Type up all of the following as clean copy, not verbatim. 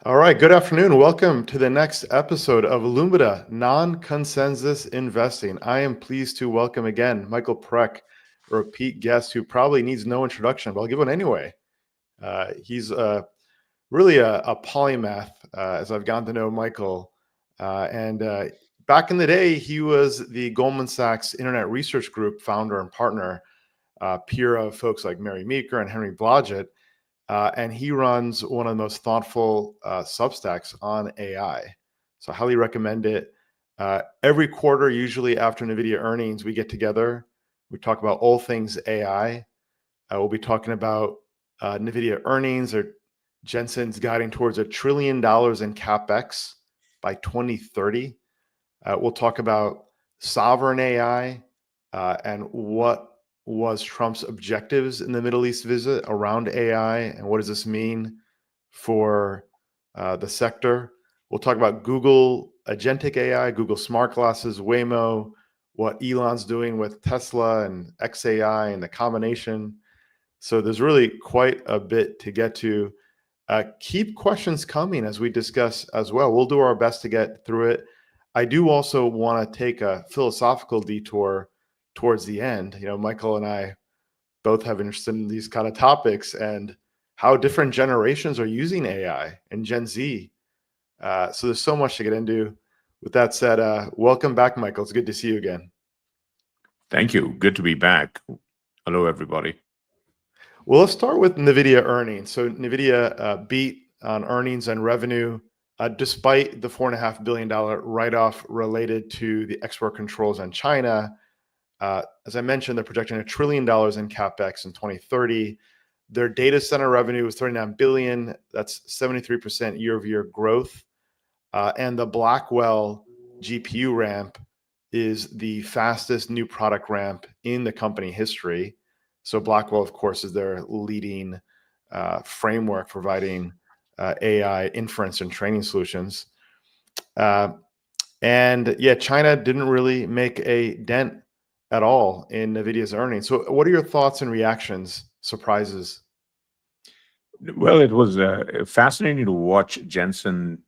All right, good afternoon. Welcome to the next episode of Lumida Non-Consensus Investing. I am pleased to welcome again Michael Parekh, a repeat guest who probably needs no introduction, but I'll give one anyway. He's really a polymath, as I've gotten to know Michael. And back in the day, he was the Goldman Sachs Internet Research Group founder and partner, peer of folks like Mary Meeker and Henry Blodgett. And he runs one of the most thoughtful Substacks on AI. So I highly recommend it. Every quarter, usually after Nvidia earnings, we get together. We talk about all things AI. We'll be talking about Nvidia earnings, or Jensen's guiding towards $1 trillion in CapEx by 2030. We'll talk about sovereign AI and what was Trump's objectives in the Middle East visit around AI, and what does this mean for the sector. We'll talk about Google Agentic AI, Google Smart Glasses, Waymo, what Elon's doing with Tesla and XAI and the combination. So there's really quite a bit to get to. Keep questions coming as we discuss as well. We'll do our best to get through it. I do also want to take a philosophical detour towards the end. You know, Michael and I both have interest in these kind of topics and how different generations are using AI and Gen Z. So there's so much to get into. With that said, welcome back, Michael. It's good to see you again. Thank you. Good to be back. Hello, everybody. Well, let's start with Nvidia earnings. So Nvidia beat on earnings and revenue, despite the $4.5 billion write-off related to the export controls on China. As I mentioned, they're projecting $1 trillion in CapEx in 2030. Their data center revenue was $39 billion. That's 73% year-over-year growth. And the Blackwell GPU ramp is the fastest new product ramp in the company history. So Blackwell, of course, is their leading framework providing AI inference and training solutions. And yeah, China didn't really make a dent at all in Nvidia's earnings. So what are your thoughts and reactions, surprises? Well, it was fascinating to watch Jensen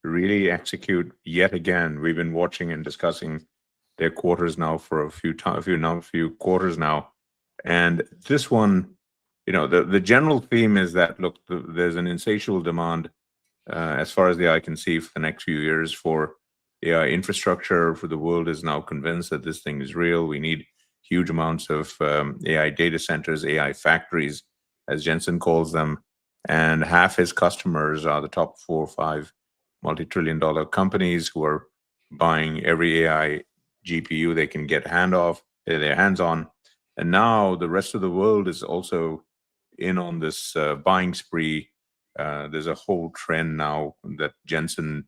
really execute yet again. We've been watching and discussing their quarters now for a few quarters now. And this one, you know, the general theme is that, look, there's an insatiable demand as far as the eye can see for the next few years for AI infrastructure. For the world is now convinced that this thing is real. We need huge amounts of AI data centers, AI factories, as Jensen calls them. And half his customers are the top 4 or 5 multi-trillion-dollar companies who are buying every AI GPU they can get their hands on. And now the rest of the world is also in on this buying spree. There's a whole trend now that Jensen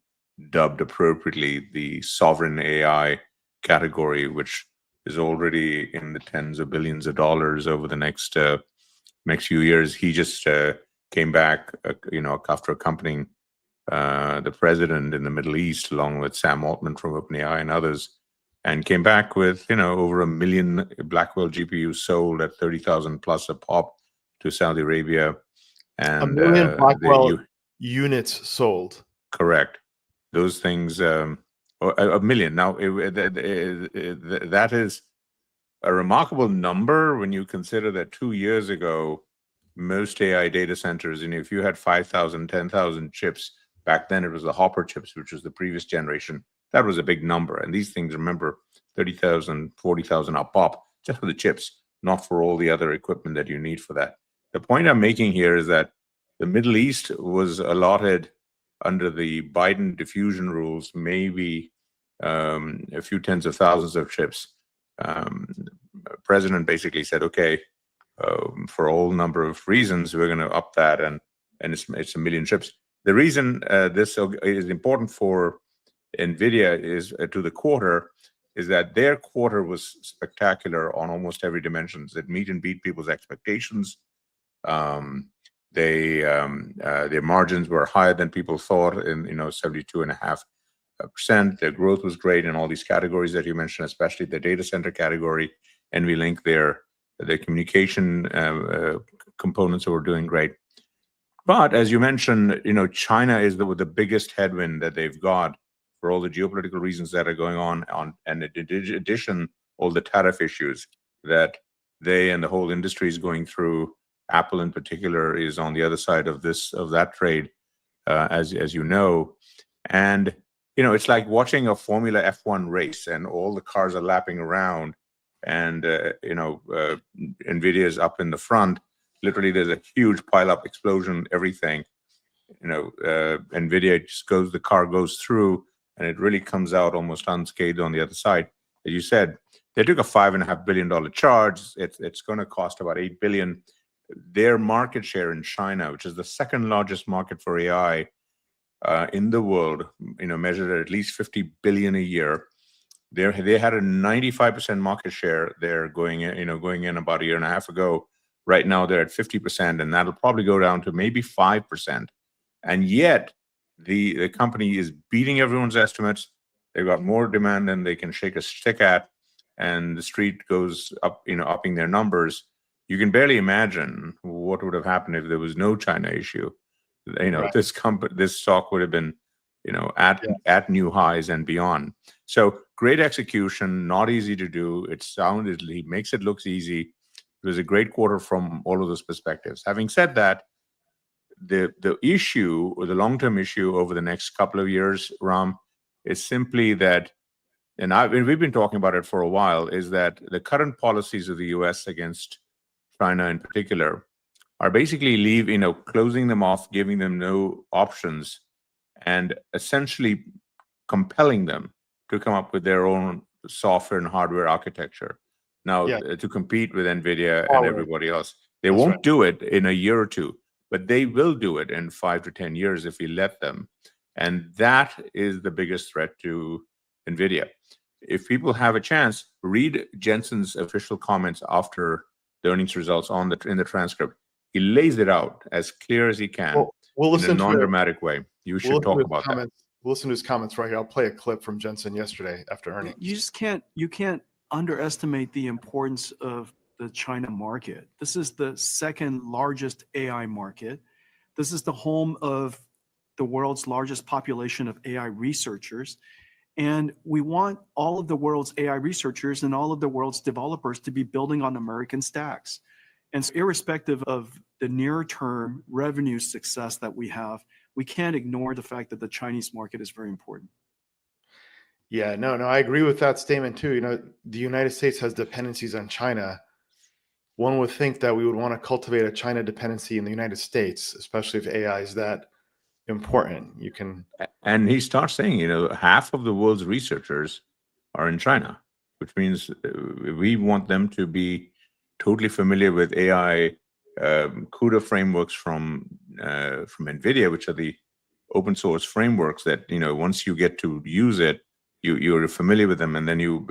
dubbed appropriately the sovereign AI category, which is already in the tens of billions of dollars over the next few years. He just came back, after accompanying the president in the Middle East, along with Sam Altman from OpenAI and others, and came back with, over 1 million Blackwell GPUs sold at 30,000 plus a pop to Saudi Arabia. And 1 million Blackwell units sold. Correct. Those things, 1 million. Now, that is a remarkable number when you consider that 2 years ago, most AI data centers, and if you had 5,000, 10,000 chips, back then it was the Hopper chips, which was the previous generation. That was a big number. And these things, remember, 30,000, 40,000 a pop, just for the chips, not for all the other equipment that you need for that. The point I'm making here is that the Middle East was allotted under the Biden diffusion rules, maybe a few tens of thousands of chips. The president basically said, okay, for a whole number of reasons, we're going to up that, and it's 1 million chips. The reason this is important for Nvidia is to the quarter is that their quarter was spectacular on almost every dimension. It meet and beat people's expectations. Their margins were higher than people thought, in 72.5%. Their growth was great in all these categories that you mentioned, especially the data center category. NVLink, their communication components were doing great. But as you mentioned, China is the biggest headwind that they've got for all the geopolitical reasons that are going on, and in addition, all the tariff issues that they and the whole industry is going through. Apple, in particular, is on the other side of that trade, as you know, and it's like watching a Formula F1 race, and all the cars are lapping around, and Nvidia is up in the front. Literally, there's a huge pile-up explosion, everything. Nvidia the car goes through, and it really comes out almost unscathed on the other side. As you said, they took a $5.5 billion charge. It's going to cost about $8 billion. Their market share in China, which is the second largest market for AI in the world, measured at least 50 billion a year. They had a 95% market share there going in about a year and a half ago. Right now they're at 50%, and that'll probably go down to maybe 5%. And yet the company is beating everyone's estimates. They've got more demand than they can shake a stick at, and the street goes up, upping their numbers. You can barely imagine what would have happened if there was no China issue. Right. This stock would have been, at new highs and beyond. So great execution, not easy to do. He makes it look easy. It was a great quarter from all of those perspectives. Having said that, the issue, or the long-term issue over the next couple of years, Ram, is simply that, and we've been talking about it for a while, is that the current policies of the US against China in particular are basically closing them off, giving them no options, and essentially compelling them to come up with their own software and hardware architecture. Now, to compete with Nvidia and everybody else. They won't do it in a year or two, but they will do it in 5 to 10 years if we let them. And that is the biggest threat to Nvidia. If people have a chance, read Jensen's official comments after the earnings results in the transcript. He lays it out as clear as he can in a non-dramatic way. You should talk about that. We'll listen to his comments right here. I'll play a clip from Jensen yesterday after earnings. You can't underestimate the importance of the China market. This is the second largest AI market. This is the home of the world's largest population of AI researchers. And we want all of the world's AI researchers and all of the world's developers to be building on American stacks. And so irrespective of the near-term revenue success that we have, we can't ignore the fact that the Chinese market is very important. Yeah, no, I agree with that statement too. The United States has dependencies on China. One would think that we would want to cultivate a China dependency in the United States, especially if AI is that important. And he starts saying, half of the world's researchers are in China, which means we want them to be totally familiar with AI CUDA frameworks from Nvidia, which are the open source frameworks that once you get to use it, you're familiar with them, and then you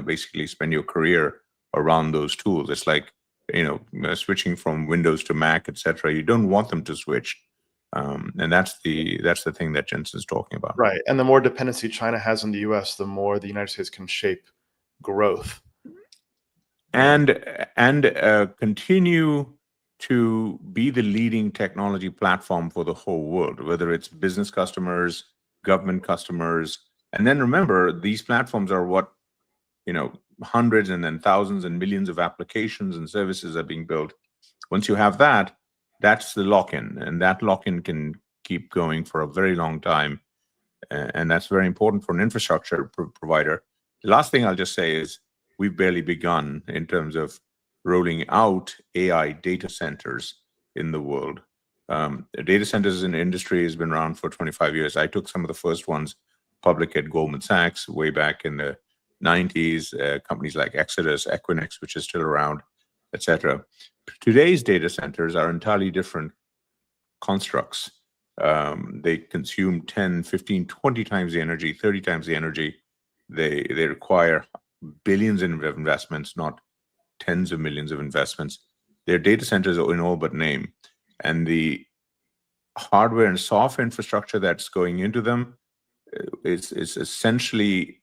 basically spend your career around those tools. It's like switching from Windows to Mac, etc. You don't want them to switch, and that's the thing that Jensen's talking about. Right, and the more dependency China has on the U.S., the more the United States can shape growth and continue to be the leading technology platform for the whole world, whether it's business customers, government customers. And then remember, these platforms are what, hundreds and then thousands and millions of applications and services are being built. Once you have that, that's the lock-in, and that lock-in can keep going for a very long time. And that's very important for an infrastructure provider. The last thing I'll just say is we've barely begun in terms of rolling out AI data centers in the world. Data centers in the industry has been around for 25 years. I took some of the first ones public at Goldman Sachs way back in the 90s, companies like Exodus, Equinix, which is still around, etc. Today's data centers are entirely different constructs. They consume 10, 15, 20 times the energy, 30 times the energy. They require billions in investments, not tens of millions of investments. Their data centers are in all but name. And the hardware and software infrastructure that's going into them is essentially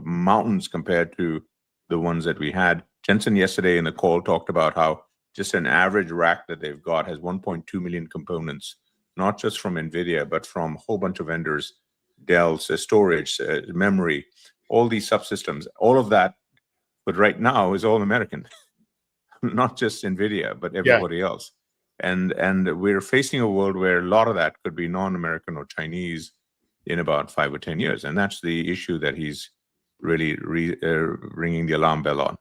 mountains compared to the ones that we had. Jensen yesterday in the call talked about how just an average rack that they've got has 1.2 million components, not just from Nvidia, but from a whole bunch of vendors, Dell, storage, memory, all these subsystems, all of that. But right now is all American, not just Nvidia, but everybody else. And we're facing a world where a lot of that could be non-American or Chinese in about 5 or 10 years. And that's the issue that he's really ringing the alarm bell on.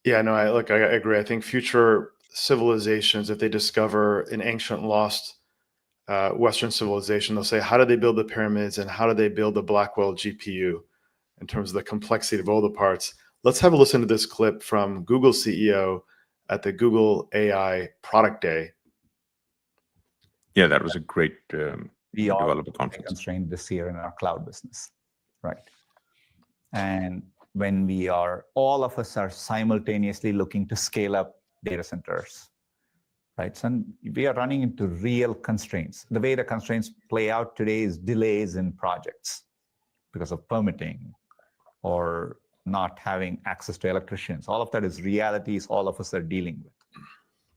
Yeah, no, I agree. I think future civilizations, if they discover an ancient lost Western civilization, they'll say, how did they build the pyramids and how did they build the Blackwell GPU in terms of the complexity of all the parts? Let's have a listen to this clip from Google CEO at the Google AI Product Day. Yeah, that was a great we are developer conference. Constrained this year in our cloud business, right? And when we are, all of us are simultaneously looking to scale up data centers, right? So we are running into real constraints. The way the constraints play out today is delays in projects because of permitting or not having access to electricians. All of that is realities all of us are dealing with,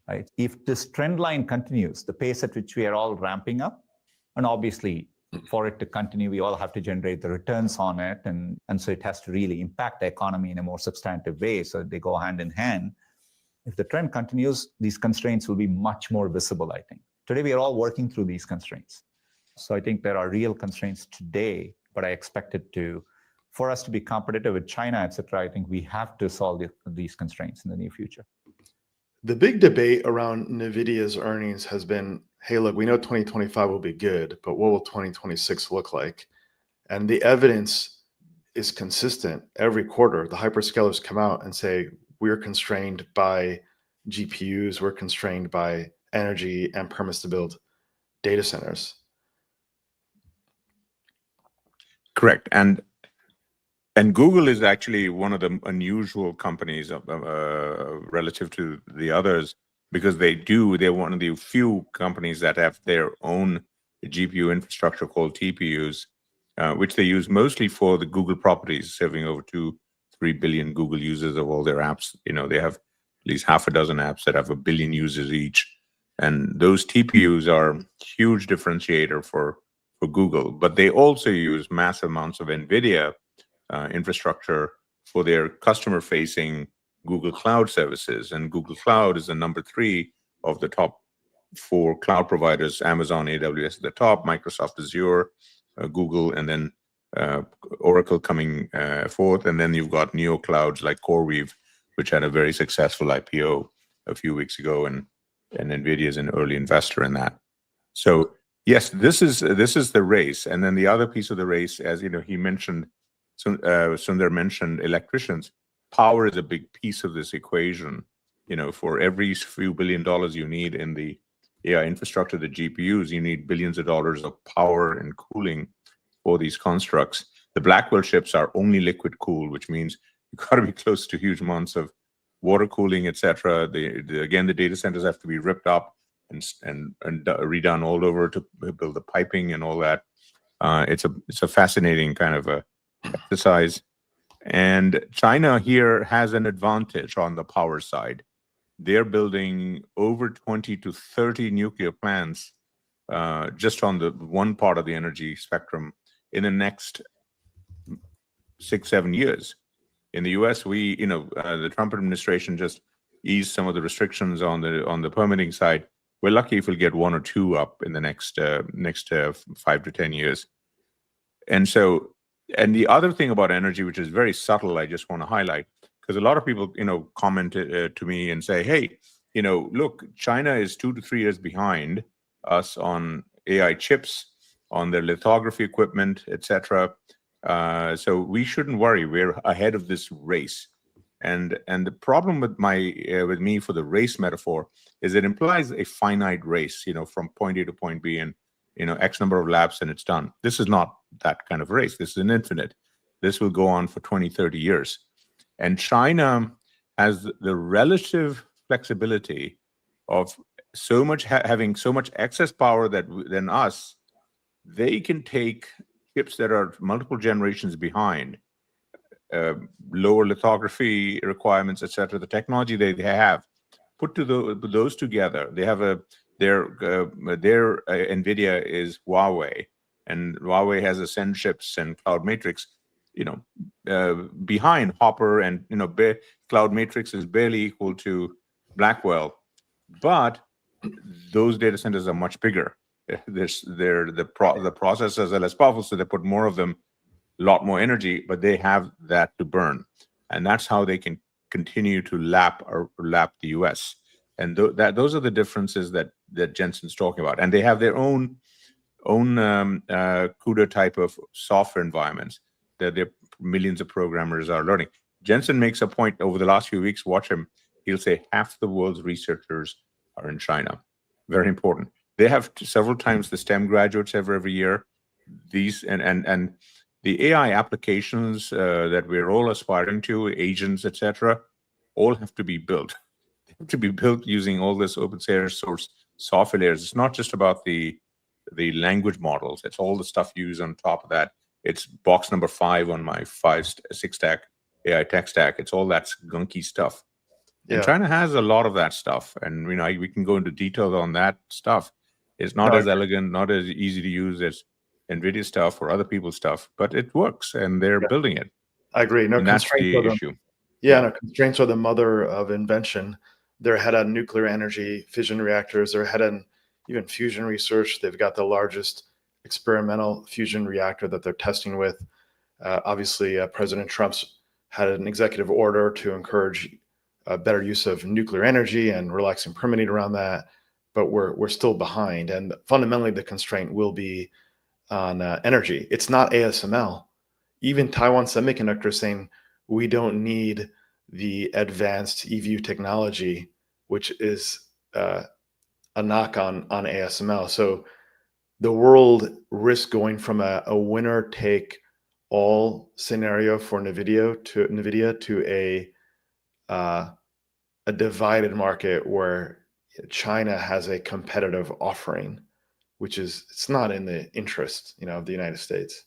right? If this trend line continues, the pace at which we are all ramping up, and obviously for it to continue, we all have to generate the returns on it. And so it has to really impact the economy in a more substantive way. So they go hand in hand. If the trend continues, these constraints will be much more visible, I think. Today, we are all working through these constraints. So I think there are real constraints today, but I expect it to, for us to be competitive with China, et cetera, I think we have to solve these constraints in the near future. The big debate around NVIDIA's earnings has been, hey, look, we know 2025 will be good, but what will 2026 look like? And the evidence is consistent. Every quarter, the hyperscalers come out and say, we're constrained by GPUs, we're constrained by energy and permits to build data centers. Correct. And Google is actually one of the unusual companies relative to the others, because they're one of the few companies that have their own GPU infrastructure called TPUs, which they use mostly for the Google properties, serving over 2-3 billion Google users of all their apps. You know, they have at least half a dozen apps that have 1 billion users each. And those TPUs are a huge differentiator for Google, but they also use massive amounts of NVIDIA infrastructure for their customer-facing Google Cloud services. And Google Cloud is the number 3 of the top 4 cloud providers: Amazon AWS at the top, Microsoft Azure, Google, and then Oracle coming fourth. And then you've got neo clouds like CoreWeave, which had a very successful IPO a few weeks ago, and NVIDIA is an early investor in that. So yes, this is the race. And then the other piece of the race, as you know, he mentioned, Sundar mentioned electricians. Power is a big piece of this equation. You know, for every few $1 billion you need in the AI infrastructure, the GPUs, you need billions of dollars of power and cooling for these constructs. The Blackwell chips are only liquid cooled, which means you've got to be close to huge amounts of water cooling, etc. Again, the data centers have to be ripped up and redone all over to build the piping and all that. It's a fascinating kind of a exercise. And China here has an advantage on the power side. They're building over 20 to 30 nuclear plants just on the one part of the energy spectrum in the next 6-7 years. In the US, the Trump administration just eased some of the restrictions on the permitting side. We're lucky if we'll get 1 or 2 up in the next 5 to 10 years. And so, and the other thing about energy, which is very subtle, I just want to highlight, because a lot of people, comment to me and say, hey, look, China is 2 to 3 years behind us on AI chips, on their lithography equipment, etc. So we shouldn't worry. We're ahead of this race. And the problem with me for the race metaphor is it implies a finite race, from point A to point B, and X number of laps and it's done. This is not that kind of race. This is an infinite. This will go on for 20, 30 years. And China has the relative flexibility of having so much excess power than us. They can take chips that are multiple generations behind, lower lithography requirements, etc. The technology they have, put those together, they have their Nvidia is Huawei, and Huawei has Ascend chips and Cloud Matrix. Behind Hopper, and Cloud Matrix is barely equal to Blackwell, but those data centers are much bigger. The processors are less powerful, so they put more of them, a lot more energy, but they have that to burn, and that's how they can continue to lap the US. And those are the differences that Jensen's talking about, and they have their own CUDA type of software environments that their millions of programmers are learning. Jensen makes a point over the last few weeks. Watch him. He'll say half the world's researchers are in China. Very important. They have several times the STEM graduates every year. These and the AI applications that we're all aspiring to, agents, etc., all have to be built. They have to be built using all this open source software layers. It's not just about the language models. It's all the stuff used on top of that. It's box number 5 on my 6 stack AI tech stack. It's all that gunky stuff. And China has a lot of that stuff. And we can go into details on that stuff. It's not as elegant, not as easy to use as Nvidia stuff or other people's stuff, but it works, and they're building it. I agree. No, and that's the issue. No, constraints are the mother of invention. They're ahead on nuclear energy, fission reactors. They're ahead on even fusion research. They've got the largest experimental fusion reactor that they're testing with. Obviously, President Trump's had an executive order to encourage better use of nuclear energy and relaxing permitting around that. But we're still behind. And fundamentally, the constraint will be on energy. It's not ASML. Even Taiwan Semiconductor saying we don't need the advanced EVU technology, which is a knock on ASML. So the world risks going from a winner take all scenario for Nvidia to a divided market where China has a competitive offering, which is, it's not in the interest, of the United States.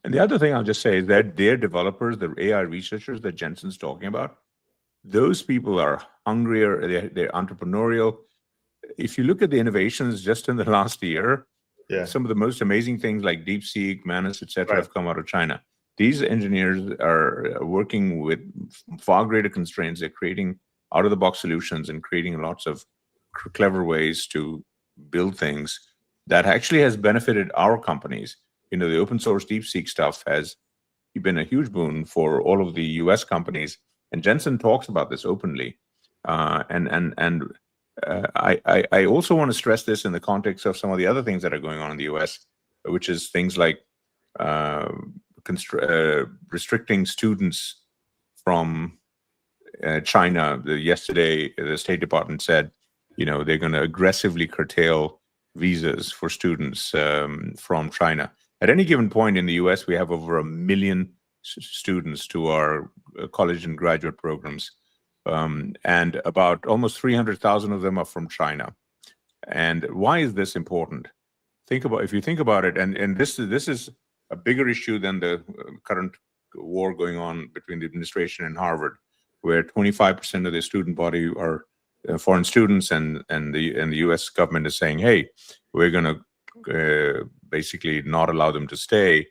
And the other thing I'll just say is that their developers, the AI researchers that Jensen's talking about, those people are hungrier, they're entrepreneurial. If you look at the innovations just in the last year, some of the most amazing things like DeepSeek, Manus, etc., have come out of China. These engineers are working with far greater constraints. They're creating out-of-the-box solutions and creating lots of clever ways to build things that actually has benefited our companies. The open source DeepSeek stuff has been a huge boon for all of the US companies. And Jensen talks about this openly. I also want to stress this in the context of some of the other things that are going on in the US, which is things like restricting students from China. Yesterday, the State Department said, they're going to aggressively curtail visas for students from China. At any given point in the US, we have over 1 million students to our college and graduate programs. And about almost 300,000 of them are from China. And why is this important? If you think about it, and this is a bigger issue than the current war going on between the administration and Harvard, where 25% of the student body are foreign students, and the U.S. government is saying, hey, we're going to basically not allow them to stay.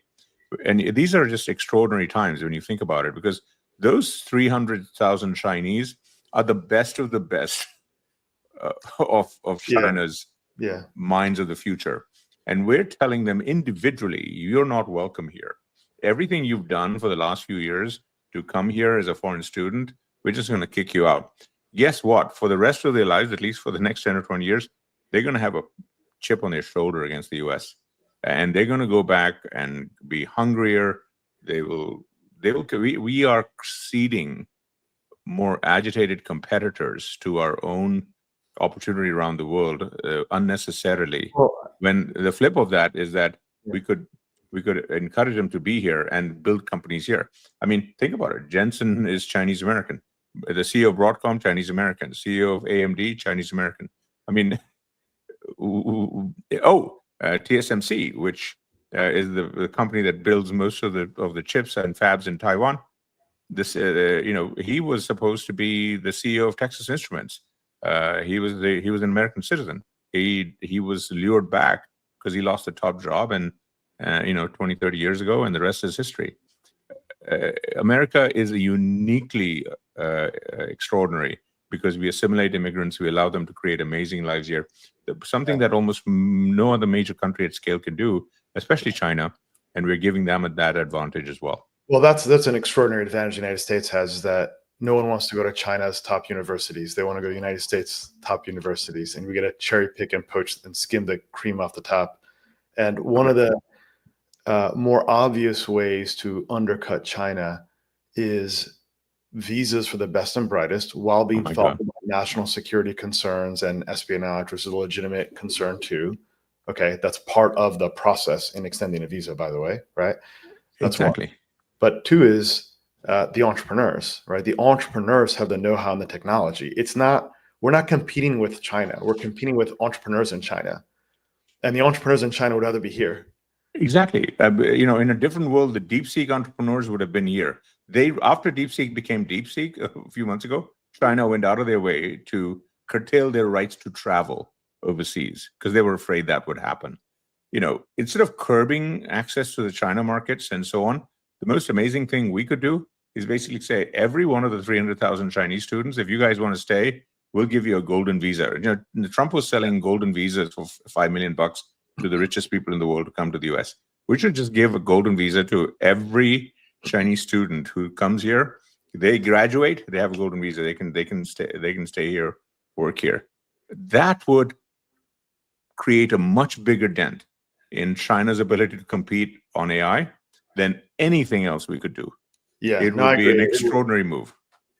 And these are just extraordinary times when you think about it, because those 300,000 Chinese are the best of the best of China's minds of the future. And we're telling them individually, you're not welcome here. Everything you've done for the last few years to come here as a foreign student, we're just going to kick you out. Guess what? For the rest of their lives, at least for the next 10 or 20 years, they're going to have a chip on their shoulder against the US. And they're going to go back and be hungrier. We are seeding more agitated competitors to our own opportunity around the world unnecessarily. When the flip of that is that we could encourage them to be here and build companies here. I mean, think about it. Jensen is Chinese American. The CEO of Broadcom, Chinese American. CEO of AMD, Chinese American. I mean, TSMC, which is the company that builds most of the chips and fabs in Taiwan. this, he was supposed to be the CEO of Texas Instruments. He was an American citizen. He was lured back because he lost the top job, and 20, 30 years ago, and the rest is history. America is uniquely extraordinary because we assimilate immigrants, we allow them to create amazing lives here. Something that almost no other major country at scale can do, especially China, and we're giving them that advantage as well. Well, that's an extraordinary advantage the United States has, is that no one wants to go to China's top universities. They want to go to the United States' top universities, and we get to cherry pick and poach and skim the cream off the top. And one of the more obvious ways to undercut China is visas for the best and brightest, while being thoughtful about national security concerns and espionage, which is a legitimate concern too. Okay, that's part of the process in extending a visa, by the way, right? That's exactly. one. But two is the entrepreneurs, right? The entrepreneurs have the know-how and the technology. We're not competing with China. We're competing with entrepreneurs in China, and the entrepreneurs in China would rather be here. Exactly. In a different world, the DeepSeek entrepreneurs would have been here. After DeepSeek became DeepSeek a few months ago, China went out of their way to curtail their rights to travel overseas because they were afraid that would happen. Instead of curbing access to the China markets and so on, the most amazing thing we could do is basically say, every one of the 300,000 Chinese students, if you guys want to stay, we'll give you a golden visa. Trump was selling golden visas for $5 million to the richest people in the world to come to the US. We should just give a golden visa to every Chinese student who comes here. They graduate, they have a golden visa. They can stay here, work here. That would create a much bigger dent in China's ability to compete on AI than anything else we could do. Yeah, it would be an extraordinary move.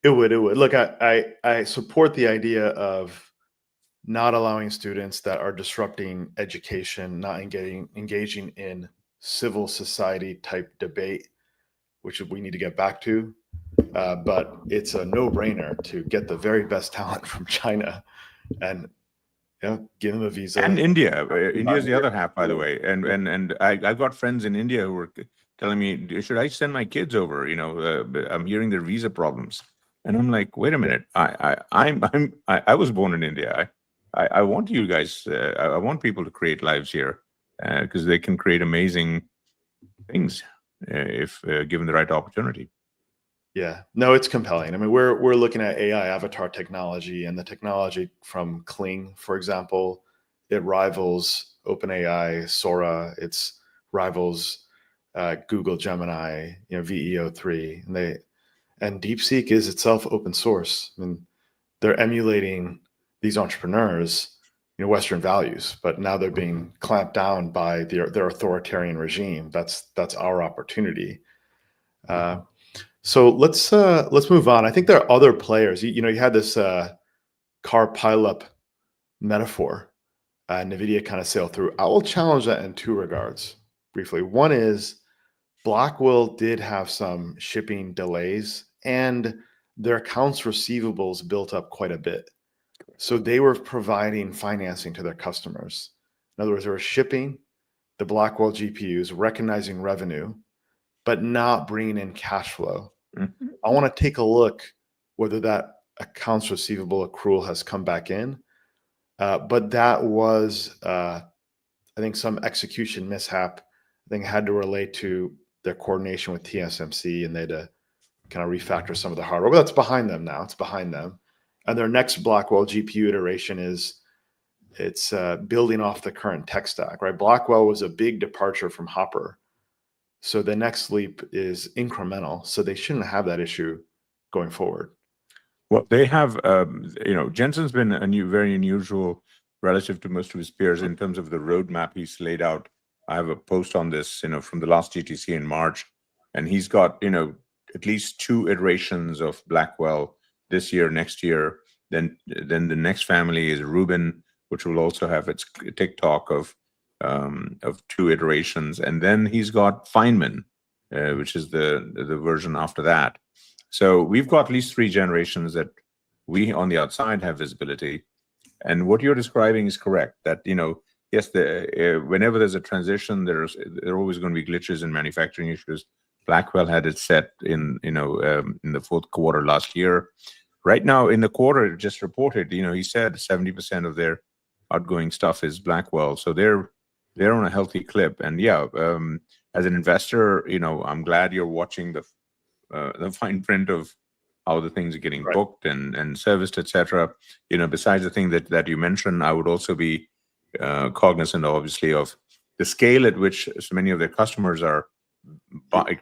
It would. Look, I support the idea of not allowing students that are disrupting education, not engaging in civil society type debate, which we need to get back to. But it's a no-brainer to get the very best talent from China and give them a visa. And India. India is the other half, by the way. And I've got friends in India who are telling me, should I send my kids over? I'm hearing their visa problems. And I'm like, wait a minute. I was born in India. I want you guys, I want people to create lives here because they can create amazing things if given the right opportunity. Yeah, no, it's compelling. I mean, we're looking at AI avatar technology, and the technology from Kling, for example, it rivals OpenAI, Sora. It's rivals Google Gemini, VEO3, and DeepSeek is itself open source. I mean, they're emulating these entrepreneurs, Western values, but now they're being clamped down by their authoritarian regime. That's our opportunity. So let's move on. I think there are other players. You had this car pileup metaphor, Nvidia kind of sailed through. I will challenge that in two regards briefly. One is Blackwell did have some shipping delays, and their accounts receivables built up quite a bit. So they were providing financing to their customers. In other words, they were shipping the Blackwell GPUs, recognizing revenue, but not bringing in cash flow. Mm-hmm. I want to take a look whether that accounts receivable accrual has come back in. But that was, I think, some execution mishap. I think had to relate to their coordination with TSMC, and they had to kind of refactor some of the hardware. But that's behind them now. It's behind them. And their next Blackwell GPU iteration it's building off the current tech stack, right? Blackwell was a big departure from Hopper. So the next leap is incremental. So they shouldn't have that issue going forward. Well, they have, Jensen's been very unusual relative to most of his peers in terms of the roadmap he's laid out. I have a post on this, from the last GTC in March, and he's got, at least 2 iterations of Blackwell this year, next year. Then the next family is Rubin, which will also have its TikTok of 2 iterations, and then he's got Feynman, which is the version after that. So we've got at least 3 generations that we on the outside have visibility. And what you're describing is correct. That yes, whenever there's a transition, there are always going to be glitches and manufacturing issues. Blackwell had it set in in the fourth quarter last year. Right now, in the quarter it just reported, he said 70% of their outgoing stuff is Blackwell, so they're on a healthy clip. And yeah, as an investor, I'm glad you're watching the fine print of how the things are getting Right. booked and serviced, etc. Besides the thing that you mentioned, I would also be cognizant, obviously, of the scale at which so many of their customers are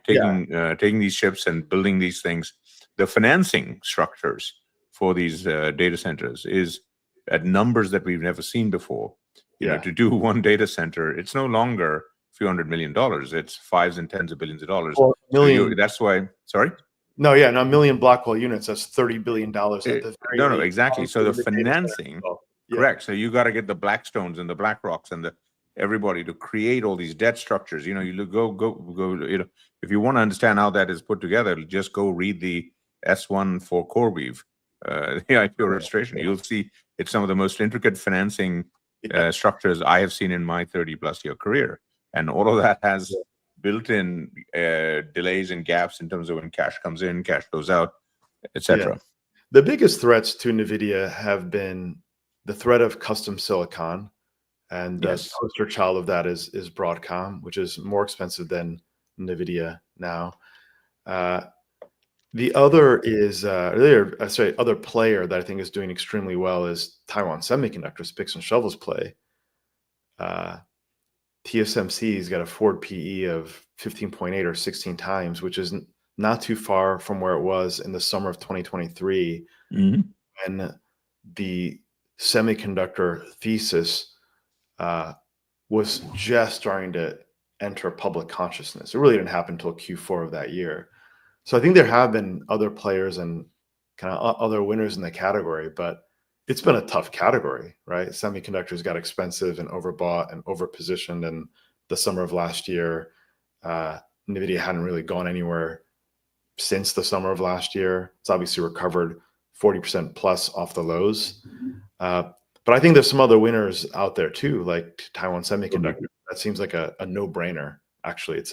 taking these chips and building these things. The financing structures for these data centers is at numbers that we've never seen before. To do one data center, it's no longer a few $100 million. It's fives and tens of billions of dollars. Well, million. That's why. Sorry. No, yeah, no, a million Blackwell units. That's $30 billion. At the very No, least. exactly. So the Obviously, data center financing, as well. Yeah. correct. So you got to get the Blackstones and the BlackRocks and everybody to create all these debt structures. You go. If you want to understand how that is put together, just go read the S1 for CoreWeave, the IPO registration. You'll see it's some of the most intricate financing structures I have seen in my 30+ year career, and all of that has built-in delays and gaps in terms of when cash comes in, cash goes out, etc. The biggest threats to Nvidia have been the threat of custom silicon, and the poster child of that is Broadcom, which is more expensive than Nvidia now. The other is other player that I think is doing extremely well is Taiwan Semiconductor's picks and shovels play. TSMC's got a forward PE of 15.8 or 16 times, which is not too far from where it was in the summer of 2023, when the semiconductor thesis was just starting to enter public consciousness. It really didn't happen until Q4 of that year. So I think there have been other players and kind of other winners in the category, but it's been a tough category, right? Semiconductors got expensive and overbought and overpositioned in the summer of last year. Nvidia hadn't really gone anywhere since the summer of last year. It's obviously recovered 40% plus off the lows. But I think there's some other winners out there too, like Taiwan Semiconductor. That seems like a no-brainer. Actually,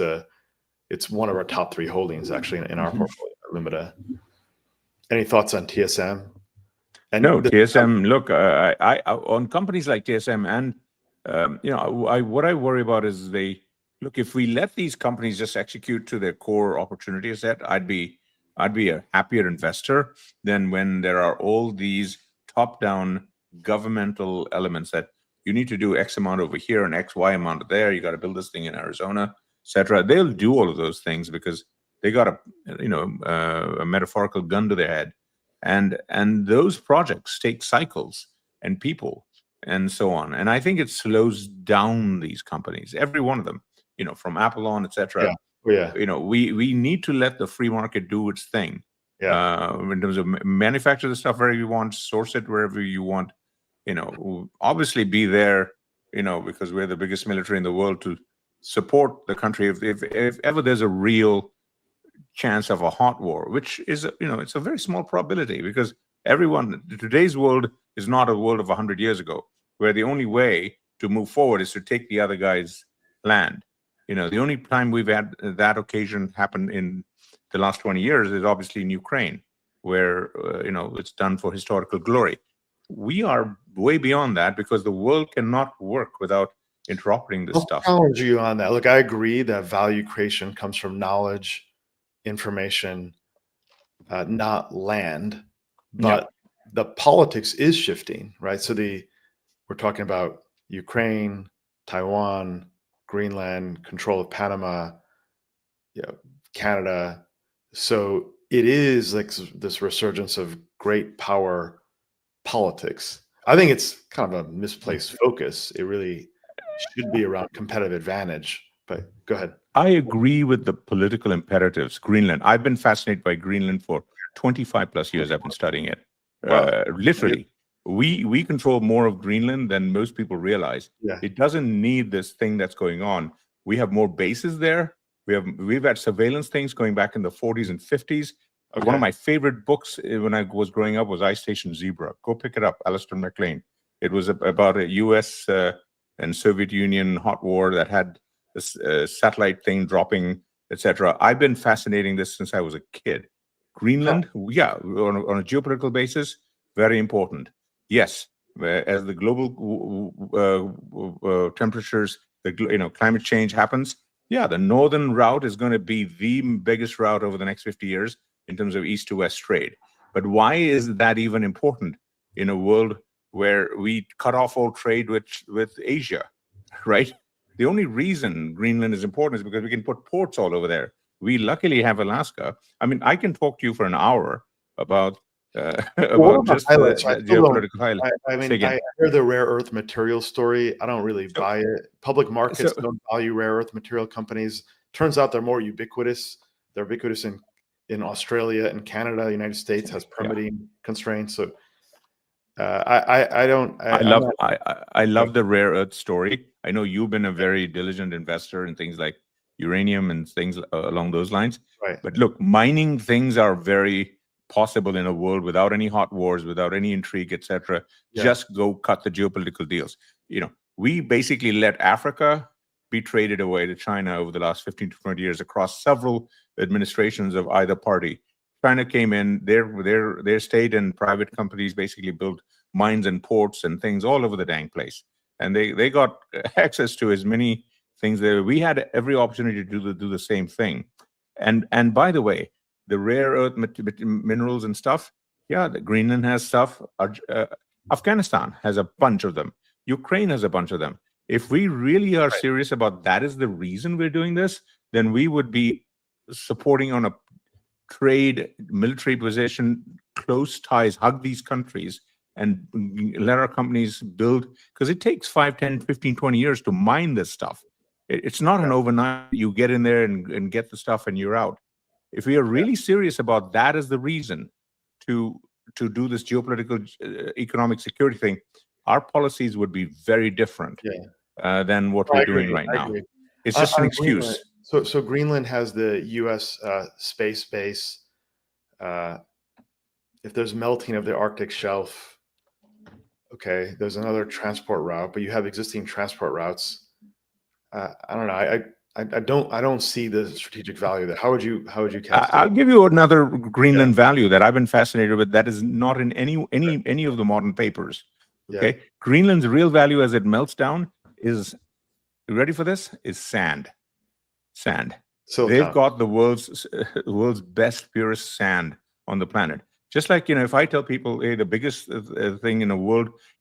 it's one of our top 3 holdings actually in our portfolio at Lumida. Any thoughts on TSM? And no, TSM. Look, I on companies like TSM, and what I worry about is if we let these companies just execute to their core opportunity set, I'd be a happier investor than when there are all these top-down governmental elements that you need to do X amount over here and X, Y amount there. You got to build this thing in Arizona, etc. They'll do all of those things because they got a metaphorical gun to their head. And those projects take cycles and people and so on. And I think it slows down these companies, every one of them, from Apple on, etc. We need to let the free market do its thing. In terms of manufacture the stuff wherever you want, source it wherever you want, obviously be there, because we're the biggest military in the world to support the country. If ever there's a real chance of a hot war, which is it's a very small probability, because today's world is not a world of 100 years ago, where the only way to move forward is to take the other guy's land. The only time we've had that occasion happen in the last 20 years is obviously in Ukraine, where it's done for historical glory. We are way beyond that, because the world cannot work without interoperating this stuff. I'll challenge you on that. Look, I agree that value creation comes from knowledge, information, not land, but the politics is shifting, right? So we're talking about Ukraine, Taiwan, Greenland, control of Panama, Canada. So it is like this resurgence of great power politics. I think it's kind of a misplaced focus. It really should be around competitive advantage. But go ahead. I agree with the political imperatives. Greenland. I've been fascinated by Greenland for 25+ years. I've been studying it. Wow. Literally, we control more of Greenland than most people realize. It doesn't need this thing that's going on. We have more bases there. We've had surveillance things going back in the 40s and 50s. One of my favorite books when I was growing up was Ice Station Zebra. Go pick it up, Alistair MacLean. It was about a U.S. And Soviet Union hot war that had this satellite thing dropping etc. I've been fascinating this since I was a kid. Greenland, yeah, on a geopolitical basis, very important. Yes, as the global temperatures, climate change happens. Yeah, the northern route is going to be the biggest route over the next 50 years in terms of east to west trade. But why is that even important in a world where we cut off all trade with Asia, right? The only reason Greenland is important is because we can put ports all over there. We luckily have Alaska. I mean, I can talk to you for an hour about about just the geopolitical highlight. I hear the rare earth material story. I don't really buy it. Public markets don't value rare earth material companies. Turns out they're more ubiquitous. They're ubiquitous in Australia and Canada. The United States has permitting constraints. So I love the rare earth story. I know you've been a very diligent investor in things like uranium and things along those lines. Right. But look, mining things are very possible in a world without any hot wars, without any intrigue, etc. Yeah. Just go cut the geopolitical deals. We basically let Africa be traded away to China over the last 15 to 20 years across several administrations of either party. China came in, their state and private companies basically built mines and ports and things all over the dang place. And they got access to as many things there. We had every opportunity to do the same thing. And by the way, the rare earth minerals and stuff, yeah, the Greenland has stuff. Afghanistan has a bunch of them. Ukraine has a bunch of them. If we really are serious about that is the reason we're doing this, then we would be supporting on a trade, military position, close ties, hug these countries, and let our companies build, because it takes 5, 10, 15, 20 years to mine this stuff. It's not an overnight, you get in there and get the stuff and you're out. If we are really serious about that as the reason to do this geopolitical economic security thing, our policies would be very different than what we're doing right now. It's just an excuse. Greenland, so Greenland has the U.S. Space base. If there's melting of the Arctic shelf, okay, there's another transport route, but you have existing transport routes. I don't know. I don't see the strategic value there. How would you cast I'll give you another Greenland value that I've been fascinated with that is not in any of the modern papers. Okay, Greenland's real value as it melts down is, you ready for this? Is sand. They've got the world's best, purest sand on the planet. Just like, if I tell people, hey, the biggest thing in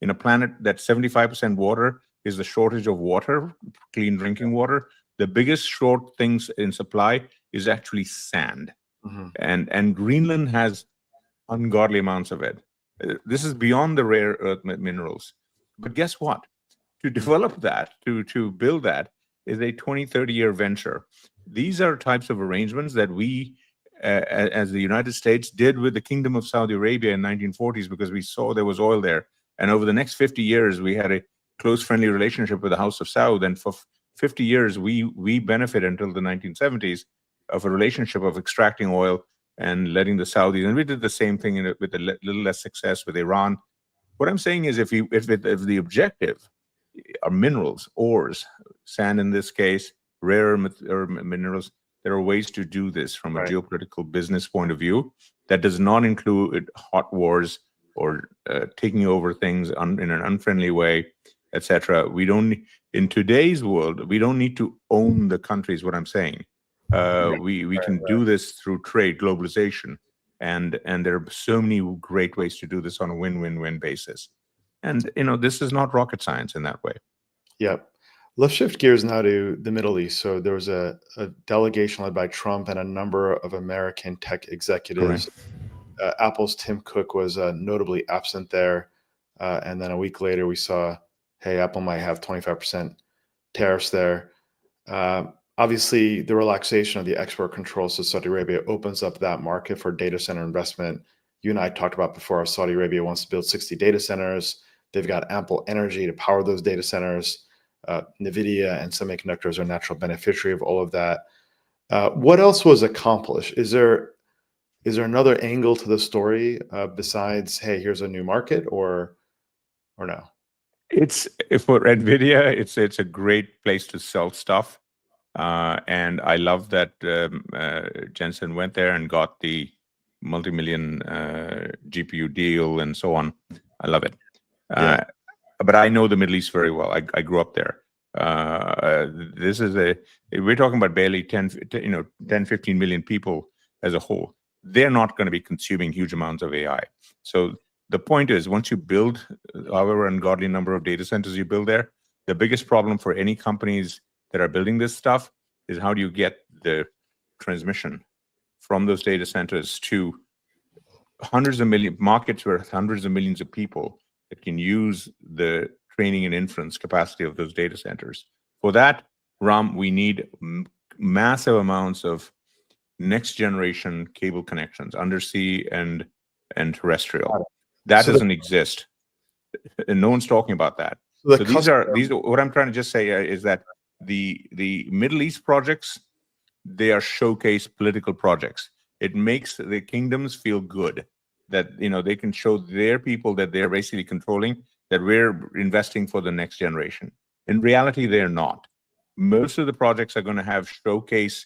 a planet that's 75% water is the shortage of water, clean drinking water. The biggest short things in supply is actually sand. Mm-hmm. And Greenland has ungodly amounts of it. This is beyond the rare earth minerals. But guess what? To develop that, to build that, is a 20, 30-year venture. These are types of arrangements that we, as the United States, did with the Kingdom of Saudi Arabia in 1940s because we saw there was oil there. And over the next 50 years, we had a close, friendly relationship with the House of Saud. And for 50 years, we benefited until the 1970s of a relationship of extracting oil and letting the Saudis. And we did the same thing with a little less success with Iran. What I'm saying is if the objective are minerals, ores, sand in this case, rare minerals, there are ways to do this from a geopolitical business point of view that does not include hot wars or taking over things in an unfriendly way, etc. We don't, in today's world, we don't need to own the countries, what I'm saying. We can do this through trade, globalization, and there are so many great ways to do this on a win-win-win basis. And this is not rocket science in that way. Yep. Let's shift gears now to the Middle East. So there was a delegation led by Trump and a number of American tech executives. Apple's Tim Cook was notably absent there. And then a week later, we saw, hey, Apple might have 25% tariffs there. Obviously, the relaxation of the export controls to Saudi Arabia opens up that market for data center investment. You and I talked about before, Saudi Arabia wants to build 60 data centers. They've got ample energy to power those data centers. Nvidia and semiconductors are natural beneficiary of all of that. What else was accomplished? Is there another angle to the story besides, hey, here's a new market, or no? It's for Nvidia. It's a great place to sell stuff. And I love that Jensen went there and got the multi-million GPU deal and so on. I love it. Yeah. But I know the Middle East very well. I grew up there. This is we're talking about barely 10, 15 million people as a whole. They're not going to be consuming huge amounts of AI. So the point is, once you build however ungodly number of data centers you build there, the biggest problem for any companies that are building this stuff is how do you get the transmission from those data centers to hundreds of million markets where hundreds of millions of people that can use the training and inference capacity of those data centers. For that, Ram, we need massive amounts of next generation cable connections, undersea and terrestrial. That doesn't exist, and no one's talking about that. So these are what I'm trying to just say is that the Middle East projects, they are showcase political projects. It makes the kingdoms feel good that they can show their people that they're basically controlling, that we're investing for the next generation. In reality, they're not. Most of the projects are going to have showcase,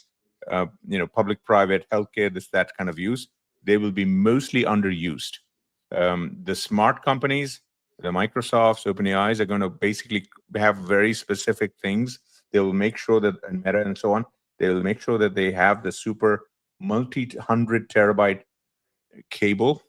public-private, healthcare, that kind of use. They will be mostly underused. The smart companies, the Microsofts, OpenAIs are going to basically have very specific things. They will make sure that, and Meta and so on, they will make sure that they have the super multi-100 terabyte cable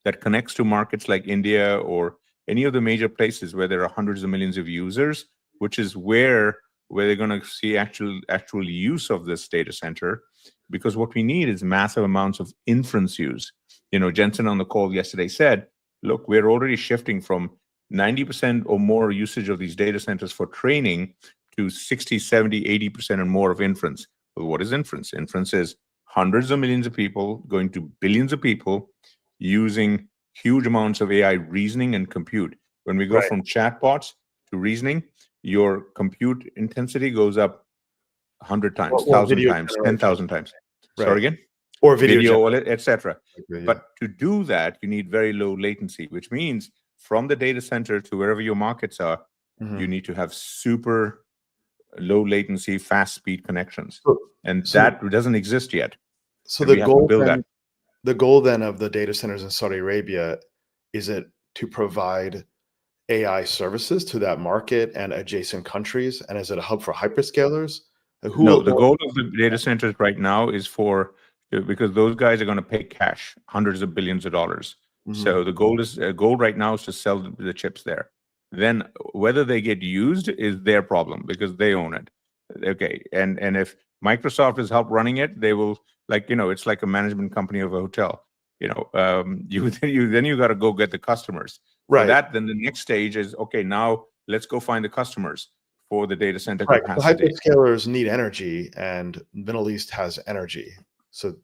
that connects to markets like India or any of the major places where there are hundreds of millions of users, which is where they're going to see actual use of this data center. Because what we need is massive amounts of inference use. Jensen on the call yesterday said, look, we're already shifting from 90% or more usage of these data centers for training to 60, 70, 80% and more of inference. Well, what is inference? Inference is hundreds of millions of people going to billions of people using huge amounts of AI reasoning and compute. When we go from chatbots to reasoning, your compute intensity goes up 100 times, 1,000 times, 10,000 times. Right. Sorry again? Or video, etc. Yeah. But to do that, you need very low latency, which means from the data center to wherever your markets are, you need to have super low latency, fast speed connections. And that doesn't exist yet. So the goal then of the data centers in Saudi Arabia, is it to provide AI services to that market and adjacent countries? And is it a hub for hyperscalers? No, the goal of the data centers right now is because those guys are going to pay cash, hundreds of billions of dollars. So the goal right now is to sell the chips there. Then whether they get used is their problem because they own it. Okay, and if Microsoft is help running it, they will, it's like a management company of a hotel. You got to go get the customers. Right. For that, then the next stage is, okay, now let's go find the customers for the data center capacity. The hyperscalers need energy, and Middle East has energy. So,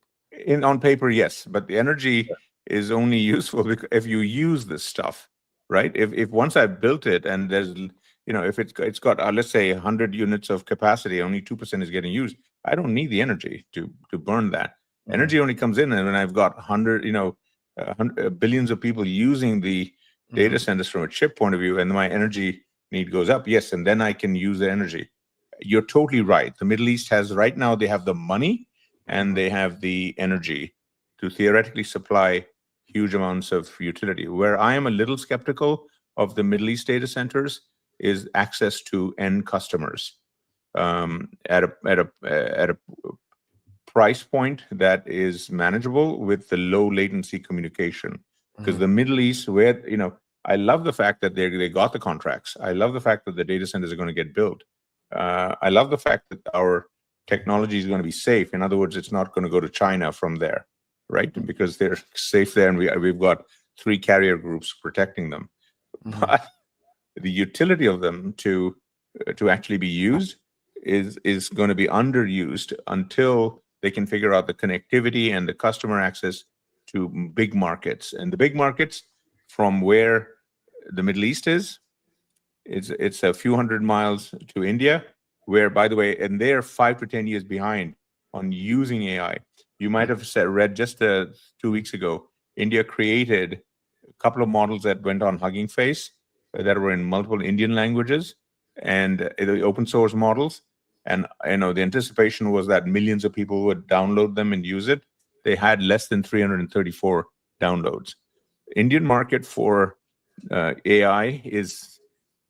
on paper, yes, but the energy is only useful if you use this stuff, right? If once I've built it and there's, if it's got let's say 100 units of capacity, only 2% is getting used. I don't need the energy to burn that. Energy only comes in, and when I've got 100, billions of people using the data centers from a chip point of view, and my energy need goes up, yes, and then I can use the energy. You're totally right. The Middle East has right now, they have the money and they have the energy to theoretically supply huge amounts of utility. Where I am a little skeptical of the Middle East data centers is access to end customers at a price point that is manageable with the low latency communication. Because the Middle East, where I love the fact that they got the contracts. I love the fact that the data centers are going to get built. I love the fact that our technology is going to be safe. In other words, it's not going to go to China from there, right? Because they're safe there, and we've got 3 carrier groups protecting them. But the utility of them to actually be used is going to be underused until they can figure out the connectivity and the customer access to big markets. And the big markets from where the Middle East is, it's a few hundred miles to India, where, by the way, and they're 5 to 10 years behind on using AI. You might have read just 2 weeks ago, India created a couple of models that went on Hugging Face that were in multiple Indian languages and the open source models. and the anticipation was that millions of people would download them and use it. They had less than 334 downloads. Indian market for AI is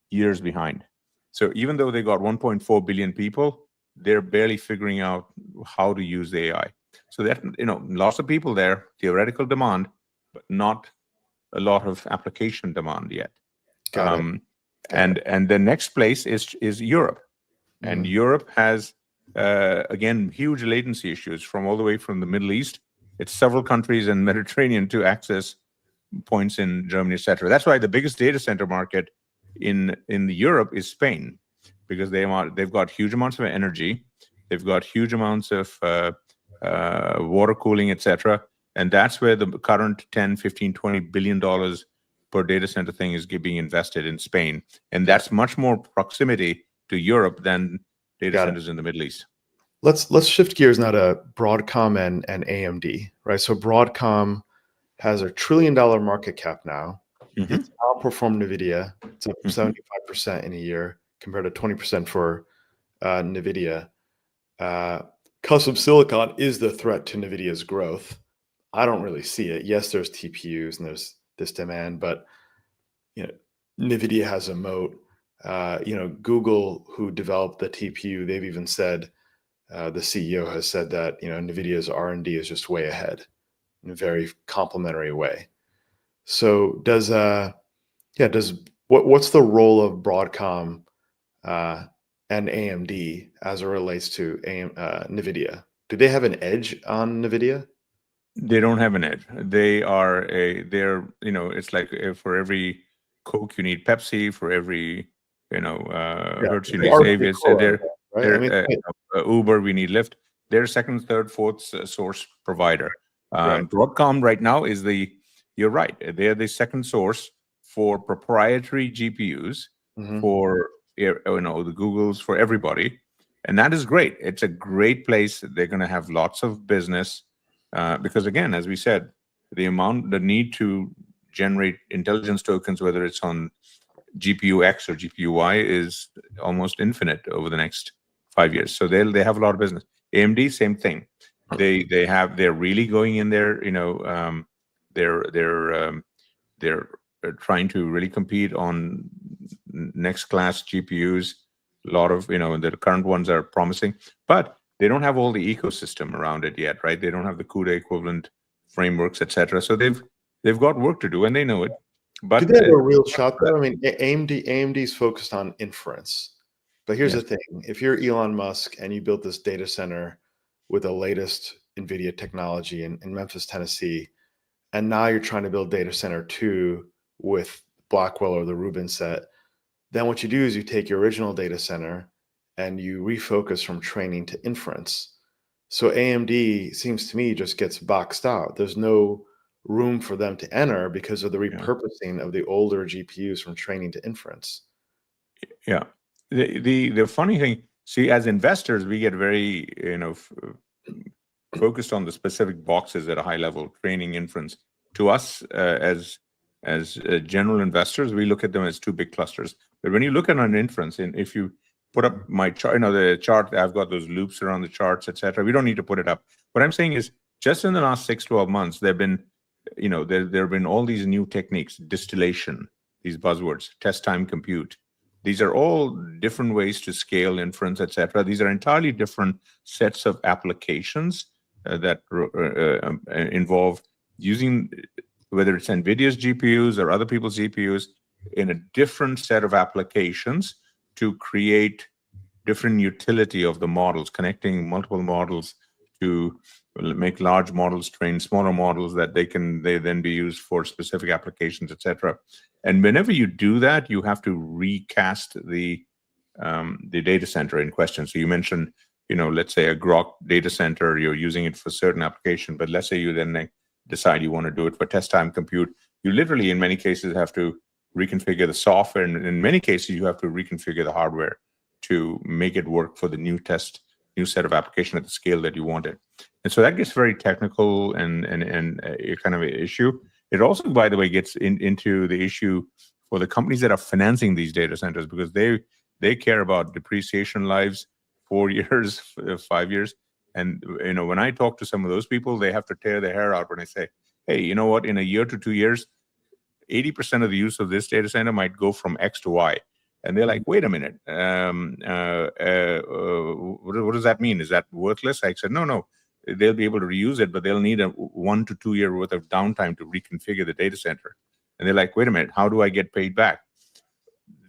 years behind. So even though they got 1.4 billion people, they're barely figuring out how to use the AI. So that, lots of people there, theoretical demand, but not a lot of application demand yet. Got it. And the next place is Europe. And Mhm. Europe has, again, huge latency issues from all the way from the Middle East. It's several countries in Mediterranean to access points in Germany, etc. That's why the biggest data center market in Europe is Spain, because they've got huge amounts of energy, they've got huge amounts of water cooling, etc. And that's where the current 10, 15, 20 billion dollars per data center thing is being invested in Spain. And that's much more proximity to Europe than data centers in the Middle East. Let's shift gears now to Broadcom and AMD, right? So Broadcom has a $1 trillion market cap now. Mhm. It's outperformed Nvidia. It's up 75% in a year compared to 20% for Nvidia. Custom silicon is the threat to Nvidia's growth. I don't really see it. Yes, there's TPUs and there's this demand, but Nvidia has a moat. Google, who developed the TPU, they've even said, the CEO has said that Nvidia's R&D is just way ahead in a very complementary way. So what's the role of Broadcom and AMD as it relates to Nvidia? Do they have an edge on Nvidia? They don't have an edge. It's like for every Coke you need Pepsi, for every Hertz you need Avis. Right? Uber we need Lyft. They're second, third, fourth source provider. Right. Broadcom right now you're right. They're the second source for proprietary GPUs Mhm. for the Googles, for everybody, and that is great. It's a great place. They're going to have lots of business. Because again, as we said, the need to generate intelligence tokens, whether it's on GPU X or GPU Y, is almost infinite over the next 5 years. So they have a lot of business. AMD, same thing. They're really going in there. They're trying to really compete on next class GPUs. A lot of the current ones are promising, but they don't have all the ecosystem around it yet, right? They don't have the CUDA equivalent frameworks, etc. So they've got work to do, and they know it. But do they have a real shot though? I mean, AMD is focused on inference, but here's the thing: if you're Elon Musk and you built this data center with the latest NVIDIA technology in Memphis, Tennessee, and now you're trying to build data center 2 with Blackwell or the Rubin set, then what you do is you take your original data center and you refocus from training to inference. So AMD seems to me just gets boxed out. There's no room for them to enter because of the repurposing of the older GPUs from training to inference. Yeah. The funny thing, see, as investors, we get very focused on the specific boxes at a high level, training, inference. To us, as general investors, we look at them as two big clusters. But when you look at an inference, and if you put up my chart, the chart, I've got those loops around the charts, etc. We don't need to put it up. What I'm saying is, just in the last 6-12 months, there've been, there have been all these new techniques, distillation, these buzzwords, test time compute. These are all different ways to scale inference, etc. These are entirely different sets of applications that involve using, whether it's NVIDIA's GPUs or other people's GPUs, in a different set of applications to create different utility of the models, connecting multiple models to make large models train smaller models that they then be used for specific applications, etc. And whenever you do that, you have to recast the data center in question. So you mentioned, let's say a Grok data center, you're using it for certain application, but let's say you then decide you want to do it for test time compute. You literally, in many cases, have to reconfigure the software, and in many cases, you have to reconfigure the hardware to make it work for the new set of application at the scale that you want it. And so that gets very technical and a kind of an issue. It also, by the way, gets into the issue for the companies that are financing these data centers, because they care about depreciation lives 4 years, 5 years. And when I talk to some of those people, they have to tear their hair out when I say, hey, you know what, in a year to 2 years, 80% of the use of this data center might go from X to Y. And they're like, wait a minute, what does that mean? Is that worthless? I said, no, they'll be able to reuse it, but they'll need a 1 to 2 year worth of downtime to reconfigure the data center. And they're like, wait a minute, how do I get paid back?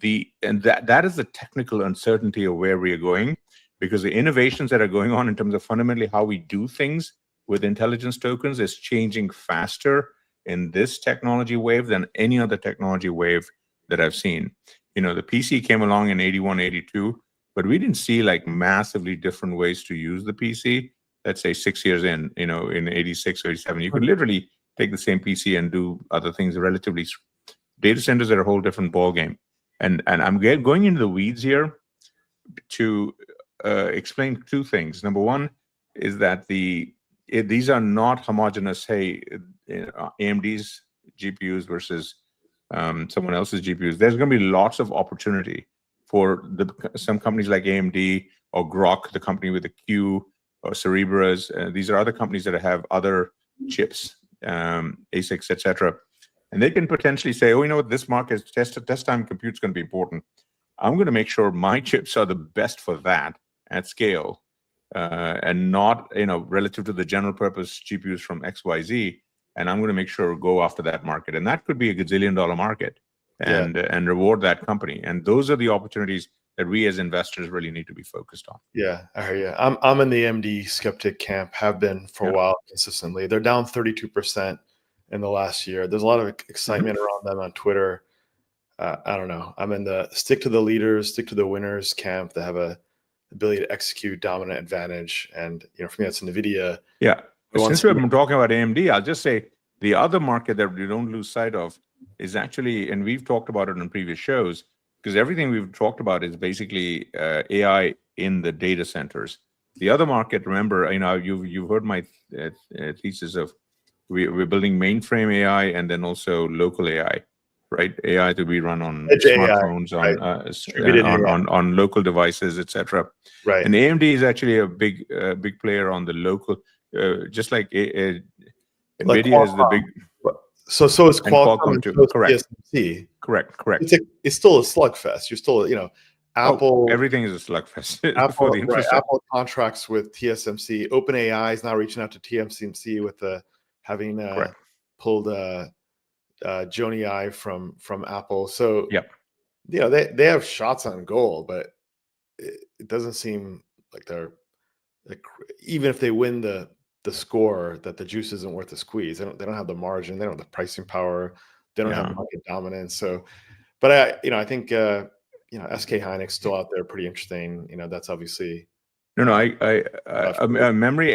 That is the technical uncertainty of where we are going, because the innovations that are going on in terms of fundamentally how we do things with intelligence tokens is changing faster in this technology wave than any other technology wave that I've seen. The PC came along in 81, 82, but we didn't see like massively different ways to use the PC. Let's say 6 years in 86 or 87, you could literally take the same PC and do other things relatively. Data centers are a whole different ballgame. And I'm going into the weeds here to explain two things. Number one is that these are not homogeneous, hey, AMD's GPUs versus someone else's GPUs. There's going to be lots of opportunity for some companies like AMD or Grok, the company with the Q, or Cerebras. These are other companies that have other chips, ASICs, etc. And they can potentially say, oh, you know what, this market test time compute is going to be important. I'm going to make sure my chips are the best for that at scale, and not relative to the general purpose GPUs from XYZ. And I'm going to make sure go after that market, and that could be a gazillion-dollar market, and reward that company. And those are the opportunities that we as investors really need to be focused on. Yeah, I hear you. I'm in the AMD skeptic camp. Have been for a while consistently. They're down 32% in the last year. There's a lot of excitement around them on Twitter. I don't know. I'm in the stick to the leaders, stick to the winners camp that have a ability to execute dominant advantage. And for me, that's Nvidia. Yeah. Since we've been talking about AMD, I'll just say the other market that we don't lose sight of is actually, and we've talked about it in previous shows, because everything we've talked about is basically AI in the data centers. The other market, remember, you've heard my thesis of we're building mainframe AI and then also local AI, right? AI to be run on Edge smartphones, AI, on local devices, etc. Right. And AMD is actually a big player on the local, just like Nvidia is the big. So is Qualcomm too. So is Correct. TSMC. Correct. It's still a slugfest. You're still, Apple. Everything is a slugfest Apple, for the infrastructure. Apple contracts with TSMC. OpenAI is now reaching out to TSMC with having pulled Jony Ive from Apple. So they have shots on goal, but it doesn't seem like they're even if they win the score, that the juice isn't worth the squeeze. They don't have the margin. They don't have the pricing power. They don't have market dominance. So, but I think SK Hynix still out there, pretty interesting. That's obviously memory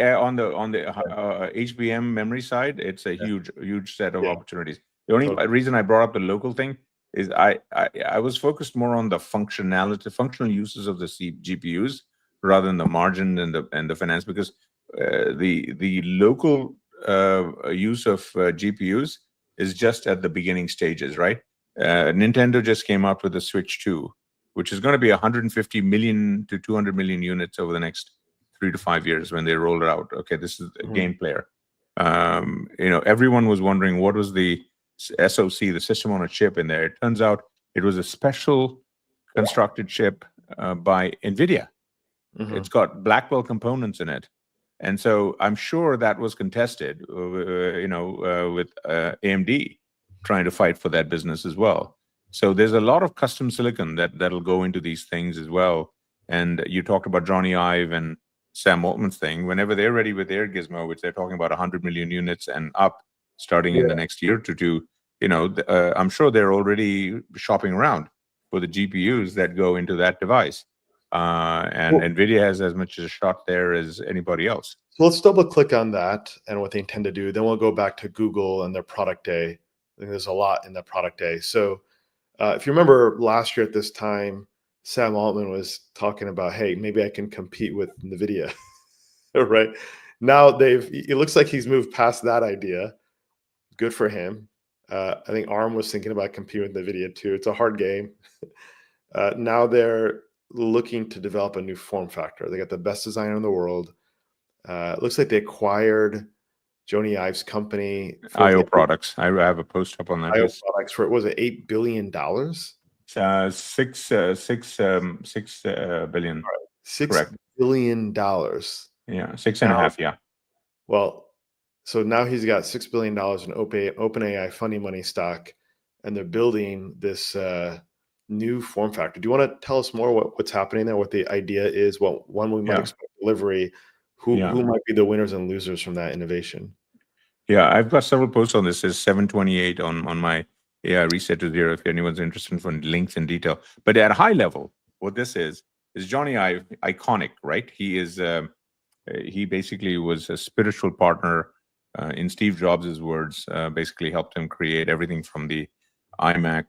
on the HBM memory side. It's a huge set of opportunities. The only reason I brought up the local thing is I was focused more on the functional uses of the GPUs rather than the margin and the finance, because the local use of GPUs is just at the beginning stages, right? Nintendo just came out with the Switch 2, which is going to be 150 million to 200 million units over the next 3 to 5 years when they roll it out. Okay, this is a game player. Everyone was wondering what was the SoC, the system on a chip, in there. It turns out it was a special constructed chip by Nvidia. It's got Blackwell components in it. And so I'm sure that was contested, with AMD trying to fight for that business as well. So there's a lot of custom silicon that'll go into these things as well. And you talked about Jony Ive and Sam Altman's thing. Whenever they're ready with their gizmo, which they're talking about 100 million units and up starting in the next year to two, I'm sure they're already shopping around for the GPUs that go into that device. And Nvidia has as much as a shot there as anybody else. So let's double click on that and what they intend to do. Then we'll go back to Google and their product day. I think there's a lot in the product day. So if you remember last year at this time, Sam Altman was talking about, hey, maybe I can compete with Nvidia, right? Now it looks like he's moved past that idea. Good for him. I think ARM was thinking about competing with Nvidia too. It's a hard game. Now they're looking to develop a new form factor. They got the best designer in the world. It looks like they acquired Jony Ive's company, IO products. I have a post up on that. IO Yes. products, for, what was it, $8 billion? Six billion. $6 Correct. billion. Yeah, six and a half. Yeah. Well, so now he's got $6 billion in OpenAI funding money stock, and they're building this new form factor. Do you want to tell us more what's happening there, what the idea is, when we might expect delivery, who might be the winners and losers from that innovation? Yeah, I've got several posts on this. It's 728 on my AI Reset to Zero if anyone's interested in links in detail. But at a high level, what this is Jony Ive, iconic, right? He is he basically was a spiritual partner in Steve Jobs' words, basically helped him create everything from the iMac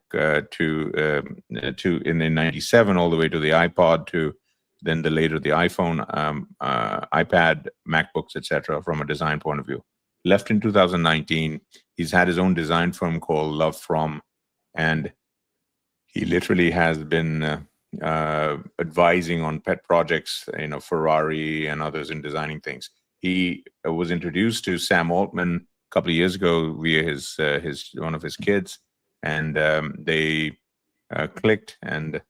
to in the 97 all the way to the iPod to then later the iPhone, iPad, MacBooks, etc. from a design point of view. Left in 2019. He's had his own design firm called Love From, and he literally has been advising on pet projects, Ferrari and others in designing things. He was introduced to Sam Altman a couple of years ago via his one of his kids, and they clicked and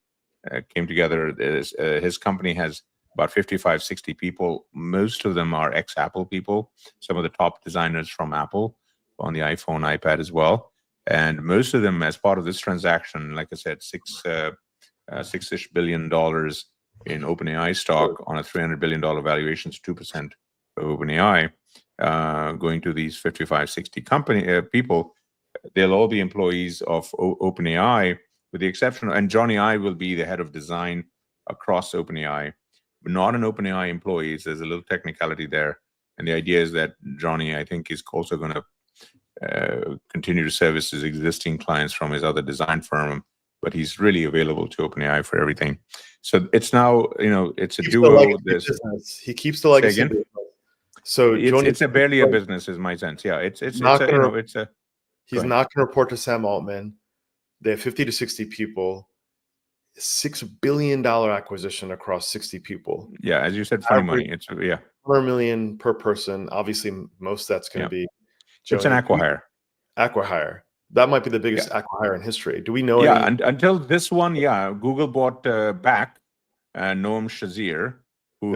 came together. His company has about 55, 60 people. Most of them are ex-Apple people, some of the top designers from Apple on the iPhone, iPad as well. And most of them, as part of this transaction, like I said, $6-ish billion in OpenAI stock on a $300 billion valuation, 2% of OpenAI, going to these 55, 60 people. They'll all be employees of OpenAI, with the exception, and Jony Ive will be the head of design across OpenAI, but not an OpenAI employee. There's a little technicality there. And the idea is that Jony, I think, is also going to continue to service his existing clients from his other design firm, but he's really available to OpenAI for everything. So it's now, it's a duo. He keeps the legacy business. So it's barely a business, is my sense. Yeah, he's not going to report to Sam Altman. They have 50 to 60 people. $6 billion acquisition across 60 people. Yeah, as you said, funny money. It's $100 million per person. Obviously, most that's going to be. It's an acqui-hire. Acqui-hire. That might be the biggest acqui-hire in history. Do we know? Until this one, Google bought back Noam Shazir, who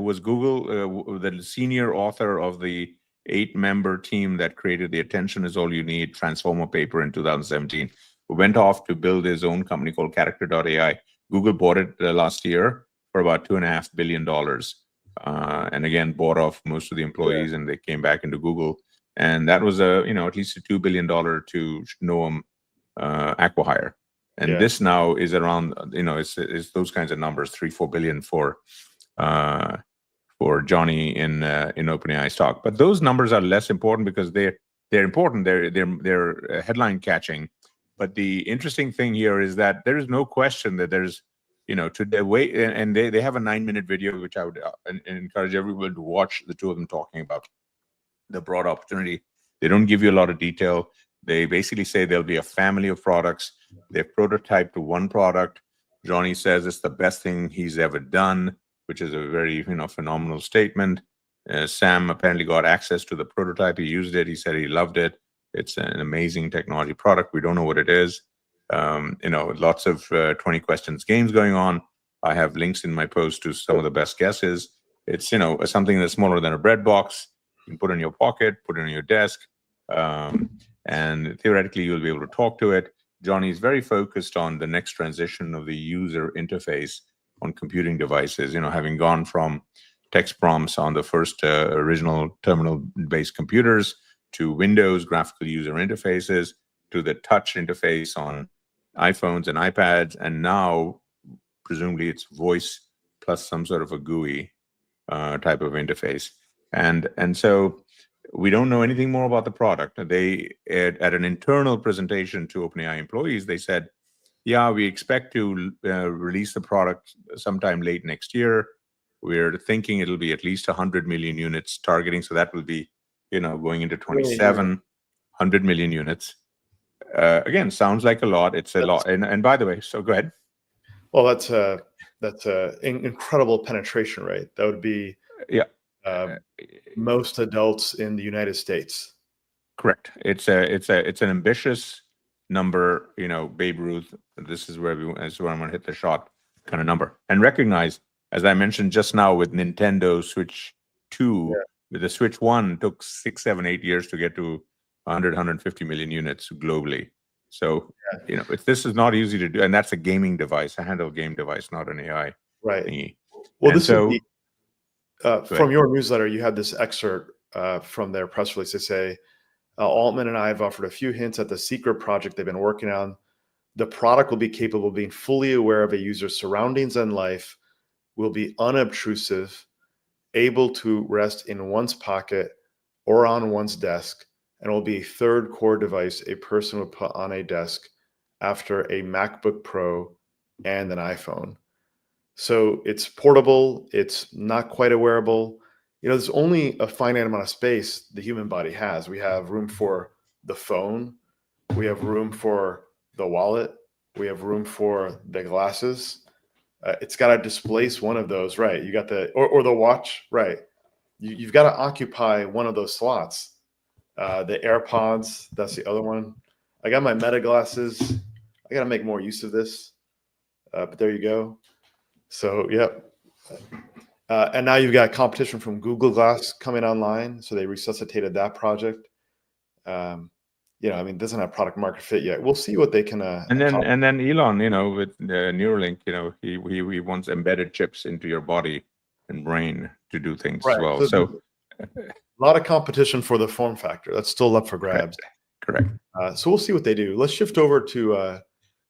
was Google, the senior author of the 8-member team that created the Attention Is All You Need Transformer paper in 2017. Went off to build his own company called Character.ai. Google bought it last year for about $2.5 billion. And again, bought off most of the employees, and they came back into Google. And that was at least a $2 billion to Noam acqui-hire. And this now is around, it's those kinds of numbers, $3-4 billion for Jony in OpenAI stock. But those numbers are less important because they're important. They're headline catching. But the interesting thing here is that there is no question that there's, to the way, and they have a 9-minute video, which I would encourage everyone to watch, the two of them talking about the broad opportunity. They don't give you a lot of detail. They basically say there'll be a family of products. They've prototyped one product. Jony says it's the best thing he's ever done, which is a very, phenomenal statement. Sam apparently got access to the prototype. He used it. He said he loved it. It's an amazing technology product. We don't know what it is. Lots of 20 questions games going on. I have links in my post to some of the best guesses. It's, something that's smaller than a bread box. You can put it in your pocket, put it on your desk, and theoretically you'll be able to talk to it. Jony is very focused on the next transition of the user interface on computing devices, having gone from text prompts on the first original terminal-based computers to Windows graphical user interfaces, to the touch interface on iPhones and iPads, and now presumably it's voice plus some sort of a GUI type of interface. And so we don't know anything more about the product. They at an internal presentation to OpenAI employees, they said, we expect to release the product sometime late next year. We're thinking it'll be at least 100 million units targeting. So that will be, going into 27, 100 million units. Again, sounds like a lot. It's a lot. And by the way, so go ahead. Well, that's That's an incredible penetration rate. That would be Yeah. most adults in the United States. Correct. It's an ambitious number. Babe Ruth. This is where I'm going to hit the shot kind of number. And recognize, as I mentioned just now, with Nintendo Switch 2, with the Switch 1 took 6, 7, 8 years to get to 100, 150 million units globally. So this is not easy to do, and that's a gaming device, a handheld game device, not an AI thingy. Well, and this is from your newsletter. You had this excerpt from their press release. They say Altman and I have offered a few hints at the secret project they've been working on. The product will be capable of being fully aware of a user's surroundings and life, will be unobtrusive, able to rest in one's pocket or on one's desk, and will be a third core device a person would put on a desk after a MacBook Pro and an iPhone. So it's portable. It's not quite a wearable. There's only a finite amount of space the human body has. We have room for the phone. We have room for the wallet. We have room for the glasses. It's got to displace one of those, right? You got or the watch, right? You've got to occupy one of those slots. The AirPods, that's the other one. I got my Meta glasses. I got to make more use of this. But there you go. So, yep. And now you've got competition from Google Glass coming online. So they resuscitated that project. It doesn't have product market fit yet. We'll see what they can. And then Elon, with Neuralink, he wants embedded chips into your body and brain to do things as well. So a lot of competition for the form factor. That's still up for grabs. Correct. So we'll see what they do. Let's shift over to.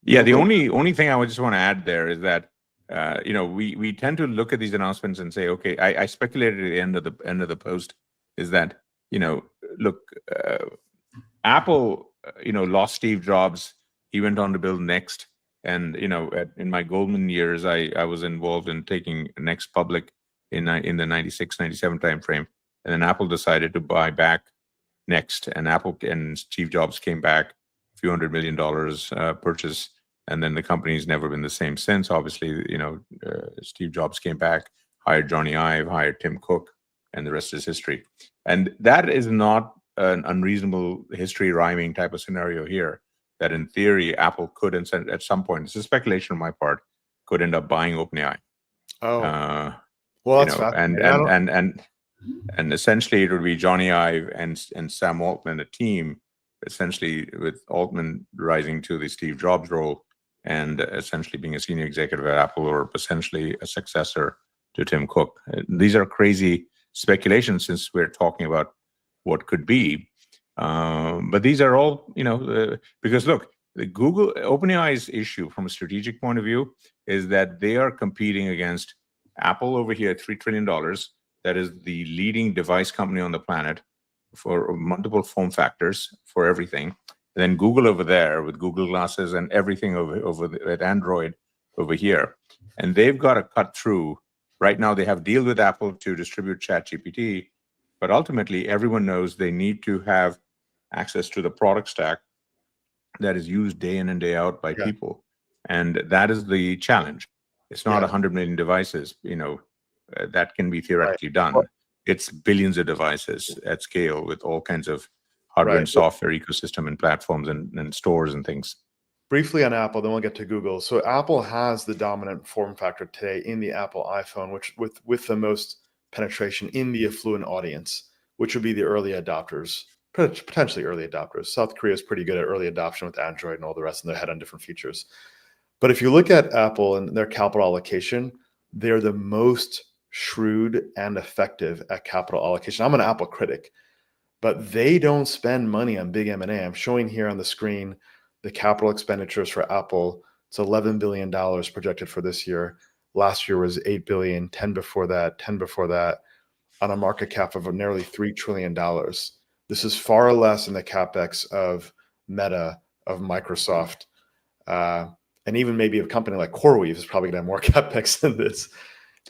The only thing I would just want to add there is that we tend to look at these announcements and say, okay, I speculated at the end of the post is that look, Apple lost Steve Jobs. He went on to build Next, and in my Goldman years, I was involved in taking Next public in the 96, 97 timeframe, and then Apple decided to buy back Next, and Apple and Steve Jobs came back, a few $100 million purchase. And then the company's never been the same since. Obviously, Steve Jobs came back, hired Jony Ive, hired Tim Cook, and the rest is history. And that is not an unreasonable history rhyming type of scenario here. That in theory, Apple could, at some point, it's a speculation on my part, could end up buying OpenAI. Well, that's fascinating. And essentially, it would be Jony Ive and Sam Altman, a team, essentially with Altman rising to the Steve Jobs role, and essentially being a senior executive at Apple, or essentially a successor to Tim Cook. These are crazy speculations since we're talking about what could be. But these are all, because look, the OpenAI's issue from a strategic point of view is that they are competing against Apple over here, $3 trillion. That is the leading device company on the planet for multiple form factors for everything. And then Google over there with Google Glasses and everything at Android over here. And they've got to cut through. Right now, they have deal with Apple to distribute ChatGPT, but ultimately, everyone knows they need to have access to the product stack that is used day in and day out by people. And that is the challenge. It's not 100 million devices, that can be theoretically done. It's billions of devices at scale with all kinds of hardware and software ecosystem and platforms and stores and things. Briefly on Apple, then we'll get to Google. So Apple has the dominant form factor today in the Apple iPhone, which with the most penetration in the affluent audience, which would be the early adopters, potentially early adopters. South Korea is pretty good at early adoption with Android and all the rest, and they're ahead on different features. But if you look at Apple and their capital allocation, they're the most shrewd and effective at capital allocation. I'm an Apple critic, but they don't spend money on big M&A. I'm showing here on the screen the capital expenditures for Apple. It's $11 billion projected for this year. Last year was $8 billion, 10 before that, on a market cap of nearly $3 trillion. This is far less than the capex of Meta, of Microsoft, and even maybe a company like CoreWeave is probably going to have more capex than this.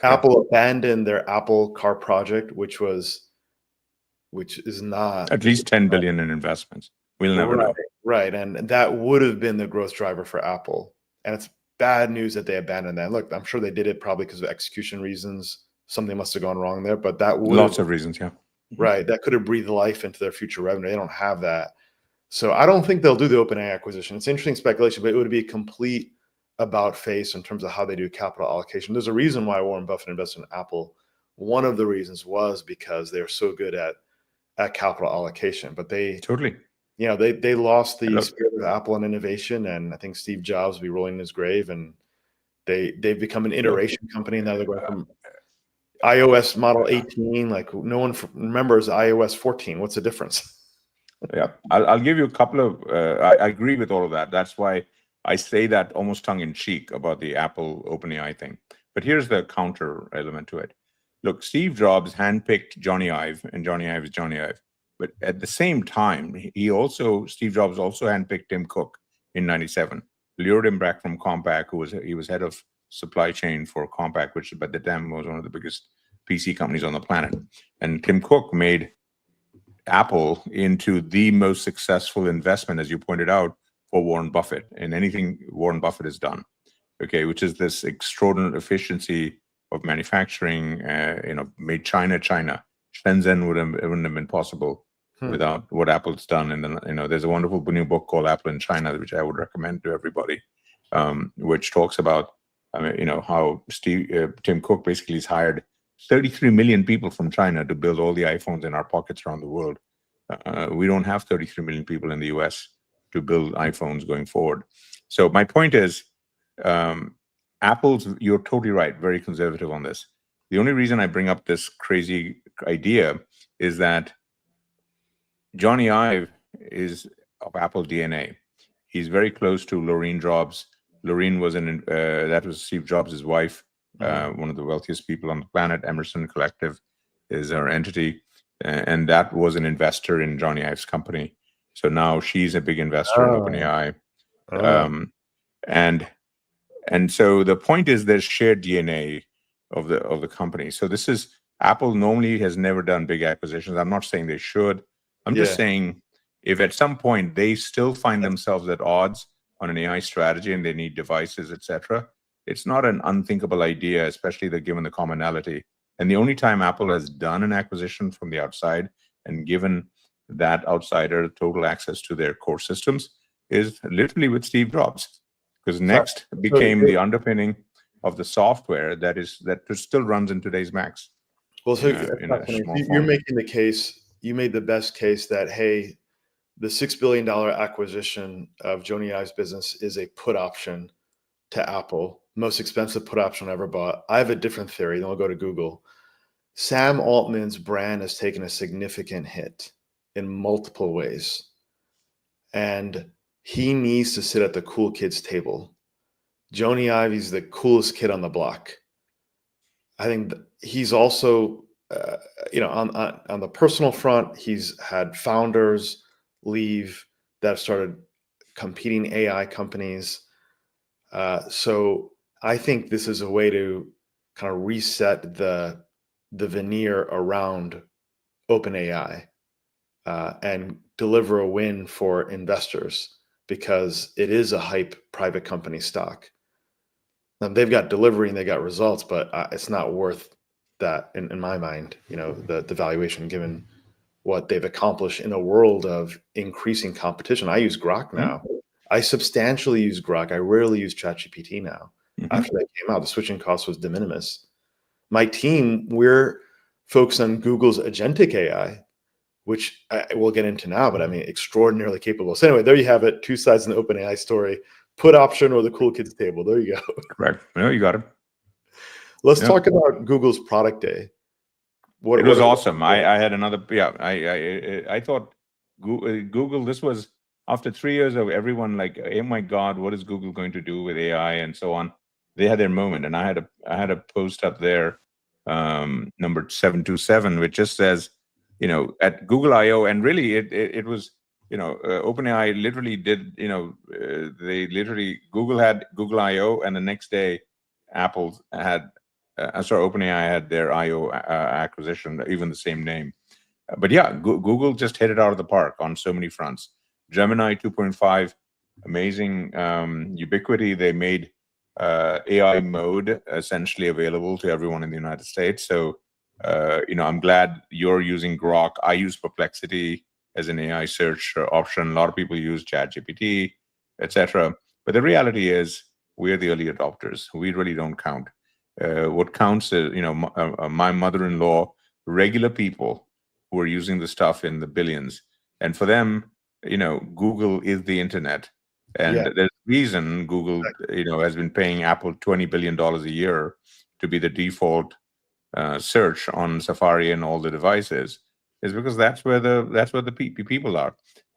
Apple abandoned their Apple Car project, which is not at least 10 billion in investments. We'll never know. Right. And that would have been the growth driver for Apple. And it's bad news that they abandoned that. Look, I'm sure they did it probably because of execution reasons. Something must have gone wrong there, but that would Lots of reasons, yeah. right. That could have breathed life into their future revenue. They don't have that. So I don't think they'll do the OpenAI acquisition. It's interesting speculation, but it would be a complete about face in terms of how they do capital allocation. There's a reason why Warren Buffett invested in Apple. One of the reasons was because they're so good at capital allocation, but they Totally. they lost the Look, spirit of Apple and innovation, and I think Steve Jobs will be rolling in his grave, and they've become an iteration company, and now they're going from iOS model 18, like no one remembers iOS 14. What's the difference? Yeah, I'll give you a couple of. I agree with all of that. That's why I say that almost tongue in cheek about the Apple OpenAI thing. But here's the counter element to it. Look, Steve Jobs handpicked Jony Ive, and Jony Ive is Jony Ive. But at the same time, Steve Jobs also handpicked Tim Cook in '97, lured him back from Compaq, he was head of supply chain for Compaq, which by the time was one of the biggest PC companies on the planet. And Tim Cook made Apple into the most successful investment, as you pointed out, for Warren Buffett in anything Warren Buffett has done. Okay, which is this extraordinary efficiency of manufacturing. Made China. Shenzhen wouldn't have been possible without what Apple's done. And there's a wonderful new book called Apple in China, which I would recommend to everybody, which talks about how Tim Cook basically has hired 33 million people from China to build all the iPhones in our pockets around the world. We don't have 33 million people in the US to build iPhones going forward. So my point is, you're totally right, very conservative on this. The only reason I bring up this crazy idea is that Jony Ive is of Apple DNA. He's very close to Laureen Jobs. Laureen was that was Steve Jobs' wife. One of the wealthiest people on the planet. Emerson Collective is her entity, and that was an investor in Jony Ive's company. So now she's a big investor in OpenAI, and so the point is there's shared DNA of the company. So this is Apple normally has never done big acquisitions. I'm not saying they should. I'm just saying if at some point they still find themselves at odds on an AI strategy and they need devices, etc. It's not an unthinkable idea, especially given the commonality. And the only time Apple has done an acquisition from the outside and given that outsider total access to their core systems is literally with Steve Jobs, because Next became the underpinning of the software that still runs in today's Macs. Well, so you're making the case. You made the best case that, hey, the $6 billion acquisition of Jony Ive's business is a put option to Apple, most expensive put option I ever bought. I have a different theory, then we'll go to Google. Sam Altman's brand has taken a significant hit in multiple ways, and he needs to sit at the cool kids table. Jony Ive is the coolest kid on the block. I think he's also, on the personal front, he's had founders leave that have started competing AI companies. So I think this is a way to kind of reset the veneer around OpenAI and deliver a win for investors, because it is a hype private company stock. They've got delivery and they got results, but it's not worth that in my mind, the valuation, given what they've accomplished in a world of increasing competition. I use Grok now. I substantially use Grok. I rarely use ChatGPT now. After that came out, the switching cost was de minimis. My team, we're focused on Google's Agentic AI, which we'll get into now, but I mean, extraordinarily capable. So anyway, there you have it. Two sides in the OpenAI story: put option or the cool kids table. There you go. Correct. No, you got it. Let's talk about Google's product day. It was awesome. I had another. Yeah, I thought Google. This was after 3 years of everyone like, oh my God, what is Google going to do with AI and so on? They had their moment, and I had a post up there, number 727, which just says, at Google I/O, and really it was, OpenAI literally did, Google had Google I/O, and the next day, Apple had. OpenAI had their I/O acquisition, even the same name. But yeah, Google just hit it out of the park on so many fronts. Gemini 2.5, amazing ubiquity. They made AI mode essentially available to everyone in the United States. So, I'm glad you're using Grok. I use Perplexity as an AI search option. A lot of people use ChatGPT, etc. But the reality is, we're the early adopters. We really don't count. What counts is, my mother-in-law, regular people who are using the stuff in the billions, and for them, Google is the internet. And Yeah. there's a reason Google, has been paying Apple $20 billion a year to be the default search on Safari and all the devices, is because that's where the people are.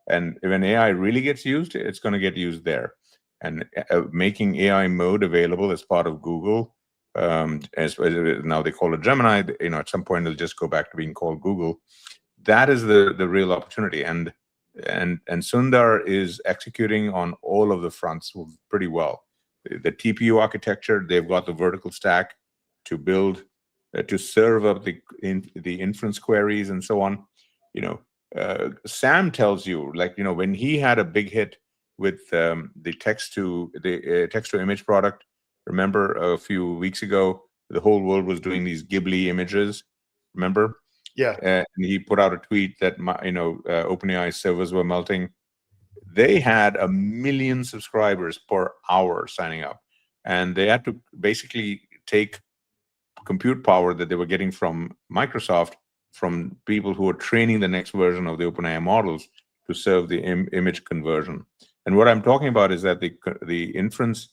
And when AI really gets used, it's going to get used there. And making AI mode available as part of Google, as now they call it Gemini, at some point it'll just go back to being called Google. That is the real opportunity. And Sundar is executing on all of the fronts pretty well. The TPU architecture, they've got the vertical stack to build, to serve up the inference queries and so on. Sam tells you, when he had a big hit with the text to image product. Remember a few weeks ago, the whole world was doing these Ghibli images. Remember? Yeah. And he put out a tweet that OpenAI servers were melting. They had 1 million subscribers per hour signing up, and they had to basically take compute power that they were getting from Microsoft, from people who are training the next version of the OpenAI models to serve the image conversion. And what I'm talking about is that the inference,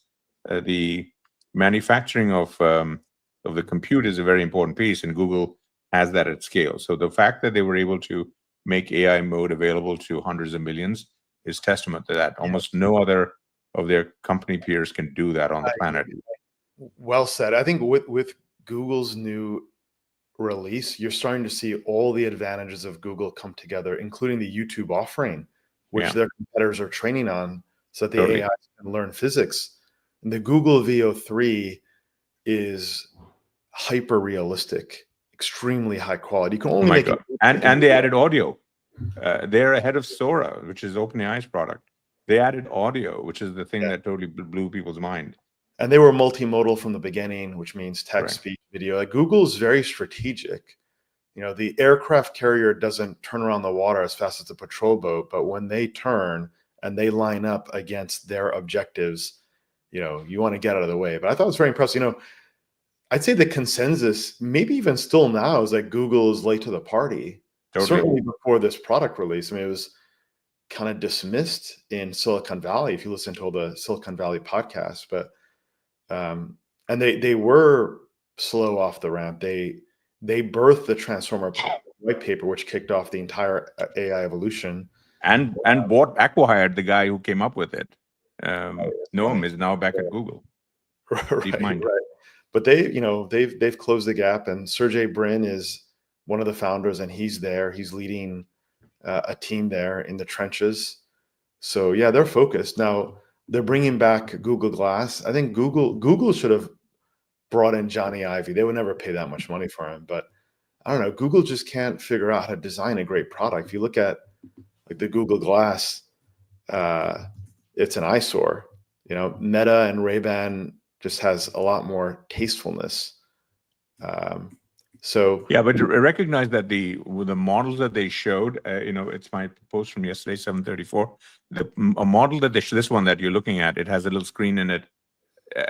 the manufacturing of the compute is a very important piece, and Google has that at scale. So the fact that they were able to make AI mode available to hundreds of millions is testament to that. Almost no other of their company peers can do that on the planet. Well said. I think with Google's new release, you're starting to see all the advantages of Google come together, including the YouTube offering, which their competitors are training on, so that the AI can learn physics. And the Google VO3 is hyper realistic, extremely high quality. You can only make it. And they added audio. They're ahead of Sora, which is OpenAI's product. They added audio, which is the thing that totally blew people's mind. And they were multimodal from the beginning, which means text, speech, video. Like, Google's very strategic. The aircraft carrier doesn't turn around the water as fast as a patrol boat, but when they turn and they line up against their objectives, you want to get out of the way. But I thought it was very impressive. I'd say the consensus, maybe even still now, is that Google is late to the party. Totally. Certainly before this product release. I mean, it was kind of dismissed in Silicon Valley, if you listen to all the Silicon Valley podcasts. But and they were slow off the ramp. They birthed the Transformer white paper, which kicked off the entire AI evolution. And acquired the guy who came up with it. Noam is now back at Google. Right. But they've closed the gap, and Sergey Brin is one of the founders, and he's there. He's leading a team there in the trenches. So yeah, they're focused. Now they're bringing back Google Glass. I think Google should have brought in Jony Ive. They would never pay that much money for him, but I don't know. Google just can't figure out how to design a great product. If you look at the Google Glass, it's an eyesore. Meta and Ray-Ban just has a lot more tastefulness. So yeah, but recognize that with the models that they showed, it's my post from yesterday, 7:34. A model that this one that you're looking at, it has a little screen in it,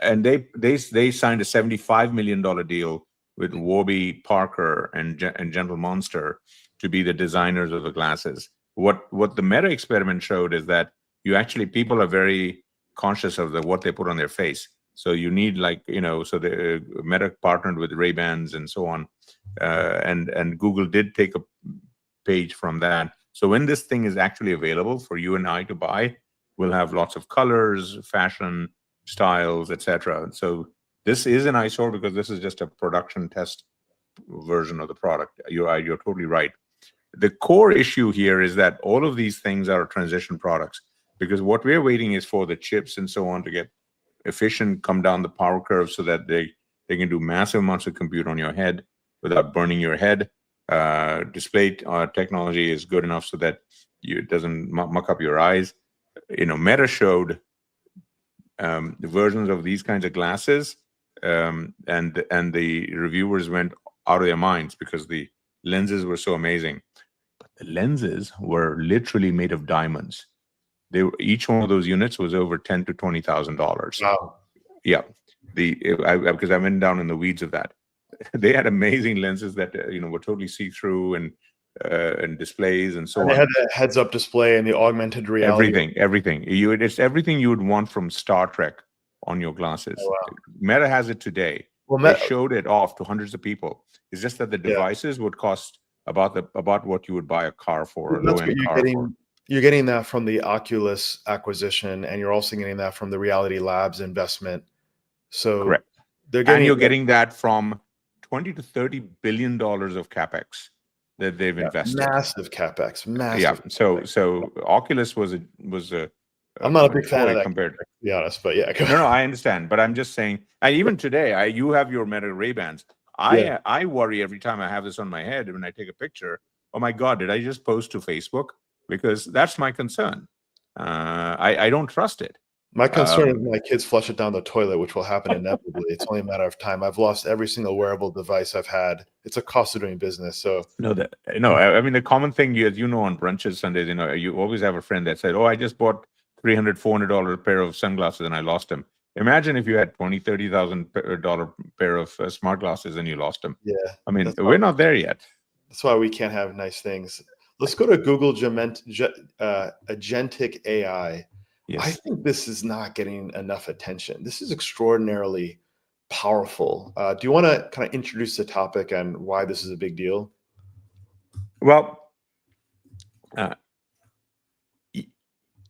and they signed a $75 million deal with Warby Parker and General Monster to be the designers of the glasses. What the Meta experiment showed is that people are very conscious of what they put on their face. So you need so the Meta partnered with Ray-Bans and so on, and Google did take a page from that. So when this thing is actually available for you and I to buy, we'll have lots of colors, fashion, styles, etc. So this is an eyesore because this is just a production test version of the product. You're totally right. The core issue here is that all of these things are transition products, because what we're waiting is for the chips and so on to get efficient, come down the power curve, so that they can do massive amounts of compute on your head without burning your head. Display technology is good enough so that it doesn't muck up your eyes. Meta showed versions of these kinds of glasses, and the reviewers went out of their minds because the lenses were so amazing. But the lenses were literally made of diamonds. Each one of those units was over $10,000 to $20,000. Wow. Yeah, because I went down in the weeds of that. They had amazing lenses that were totally see-through and displays and so And on. they had the heads-up display and the augmented reality. Everything. It's everything you would want from Star Trek on your glasses. Oh, wow. Meta has it today. Well, They showed it off to hundreds of people. It's just that the Yeah. devices would cost about what you would buy a car for, a That's what low-end you're car getting. for. You're getting that from the Oculus acquisition, and you're also getting that from the Reality Labs investment. So Correct. they're getting. And you're getting that from $20 to $30 billion of capex that they've invested. Massive capex. Massive. Yeah. CapEx. So Oculus was a I'm not a big fan of that, compared. to be honest, but yeah. No, I understand, but I'm just saying. And even today, you have your Meta Ray-Bans. I worry every time I have this on my head when I take a picture. Oh my God, did I just post to Facebook? Because that's my concern. I don't trust it. My concern is my kids flush it down the toilet, which will happen inevitably. It's only a matter of time. I've lost every single wearable device I've had. It's a cost of doing business. So I mean, the common thing on brunches Sundays, you always have a friend that said, "Oh, I just bought $300, $400 pair of sunglasses and I lost them." Imagine if you had $20,000, $30,000 pair of smart glasses and you lost them. Yeah, I mean, we're not there yet. That's why we can't have nice things. Let's go to Google Agentic AI. Yes. I think this is not getting enough attention. This is extraordinarily powerful. Do you want to kind of introduce the topic and why this is a big deal? Well,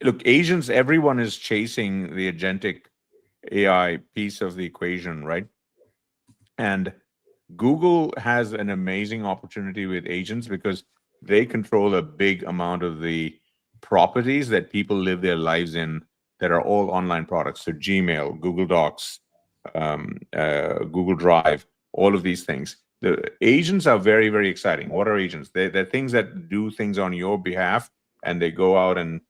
look, agents, everyone is chasing the agentic AI piece of the equation, right? And Google has an amazing opportunity with agents because they control a big amount of the properties that people live their lives in that are all online products. So Gmail, Google Docs, Google Drive, all of these things. The agents are very, very exciting. What are agents? They're things that do things on your behalf, and they go out and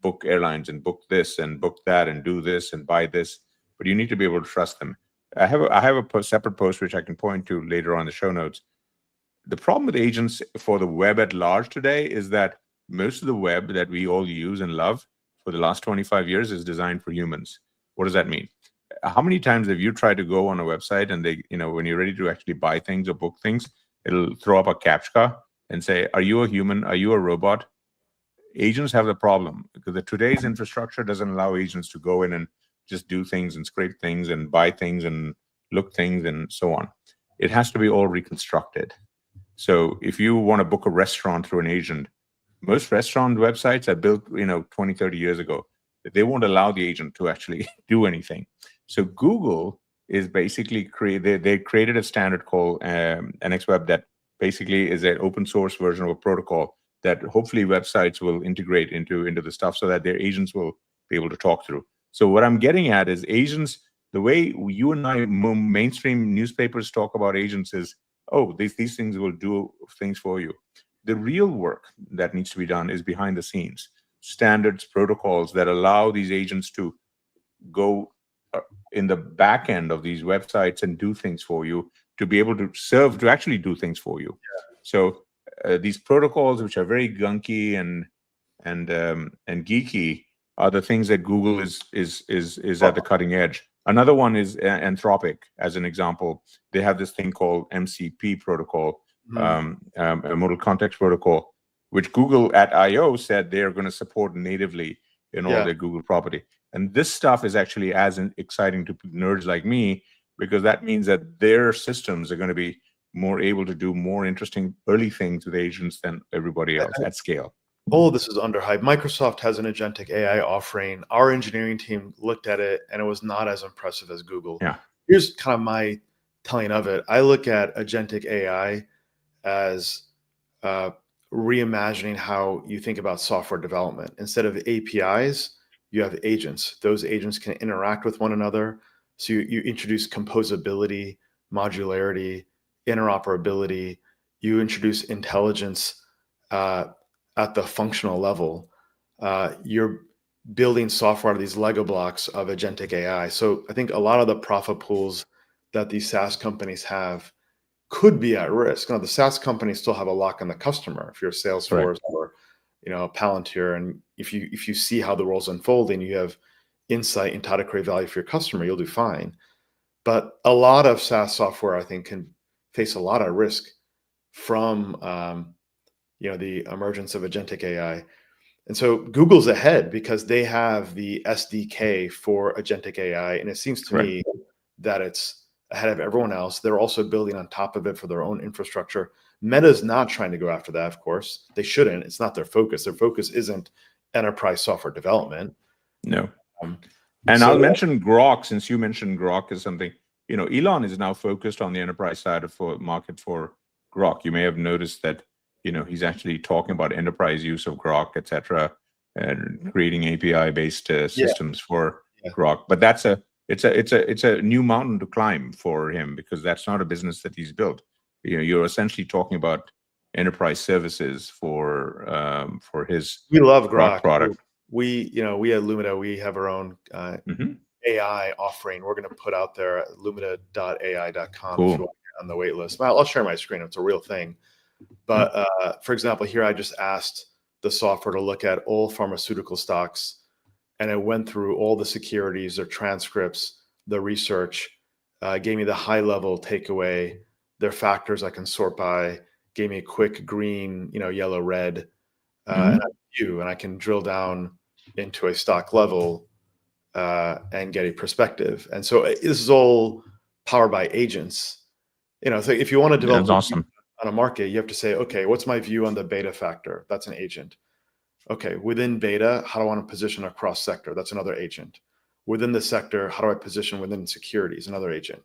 book airlines and book this and book that and do this and buy this. But you need to be able to trust them. I have a separate post which I can point to later on in the show notes. The problem with agents for the web at large today is that most of the web that we all use and love for the last 25 years is designed for humans. What does that mean? How many times have you tried to go on a website and they, when you're ready to actually buy things or book things, it'll throw up a CAPTCHA and say, "Are you a human? Are you a robot?" Agents have the problem because today's infrastructure doesn't allow agents to go in and just do things and scrape things and buy things and look things and so on. It has to be all reconstructed. So if you want to book a restaurant through an agent, most restaurant websites are built, 20, 30 years ago. They won't allow the agent to actually do anything. So Google is basically they created a standard called NXWeb that basically is an open source version of a protocol that hopefully websites will integrate into the stuff so that their agents will be able to talk through. So what I'm getting at is agents, the way you and I, mainstream newspapers talk about agents is, oh, these things will do things for you. The real work that needs to be done is behind the scenes. Standards, protocols that allow these agents to go in the back end of these websites and do things for you, to be able to actually do things for you. Yeah. So these protocols, which are very gunky and geeky, are the things that Google is at the cutting edge. Another one is Anthropic, as an example. They have this thing called MCP protocol, a model context protocol, which Google at I/O said they're going to support natively in all their Google property. And this stuff is actually as exciting to nerds like me, because that means that their systems are going to be more able to do more interesting early things with agents than everybody else at scale. All of this is underhyped. Microsoft has an agentic AI offering. Our engineering team looked at it, and it was not as impressive as Google. Yeah. Here's kind of my telling of it. I look at agentic AI as reimagining how you think about software development. Instead of APIs, you have agents. Those agents can interact with one another. So you introduce composability, modularity, interoperability. You introduce intelligence at the functional level. You're building software out of these Lego blocks of agentic AI. So I think a lot of the profit pools that these SaaS companies have could be at risk. Now, the SaaS companies still have a lock on the customer. If you're a Salesforce or Palantir, and if you see how the role's unfolding, you have insight into how to create value for your customer, you'll do fine. But a lot of SaaS software, I think, can face a lot of risk from the emergence of agentic AI. And so Google's ahead because they have the SDK for agentic AI, and it seems to me that it's ahead of everyone else. They're also building on top of it for their own infrastructure. Meta's not trying to go after that, of course. They shouldn't. It's not their focus. Their focus isn't enterprise software development. No. And I'll mention Grok, since you mentioned Grok is something, Elon is now focused on the enterprise side of the market for Grok. You may have noticed that, he's actually talking about enterprise use of Grok, et cetera, and creating API-based systems for Grok. But it's a new mountain to climb for him, because that's not a business that he's built. You're essentially talking about enterprise services for his We love Grok product. We at Lumida, we have our own AI offering. We're going to put out there at lumida.ai.com Cool. if you want to get on the wait list. Well, I'll share my screen. It's a real thing. But for example, here I just asked the software to look at all pharmaceutical stocks, and it went through all the securities, their transcripts, the research, gave me the high level takeaway, their factors I can sort by, gave me a quick green, yellow, red, and I can drill down into a stock level and get a perspective. And so this is all powered by agents. So if you want to develop awesome. on a market, you have to say, okay, what's my view on the beta factor? That's an agent. Okay, within beta, how do I want to position across sector? That's another agent. Within the sector, how do I position within securities? Another agent.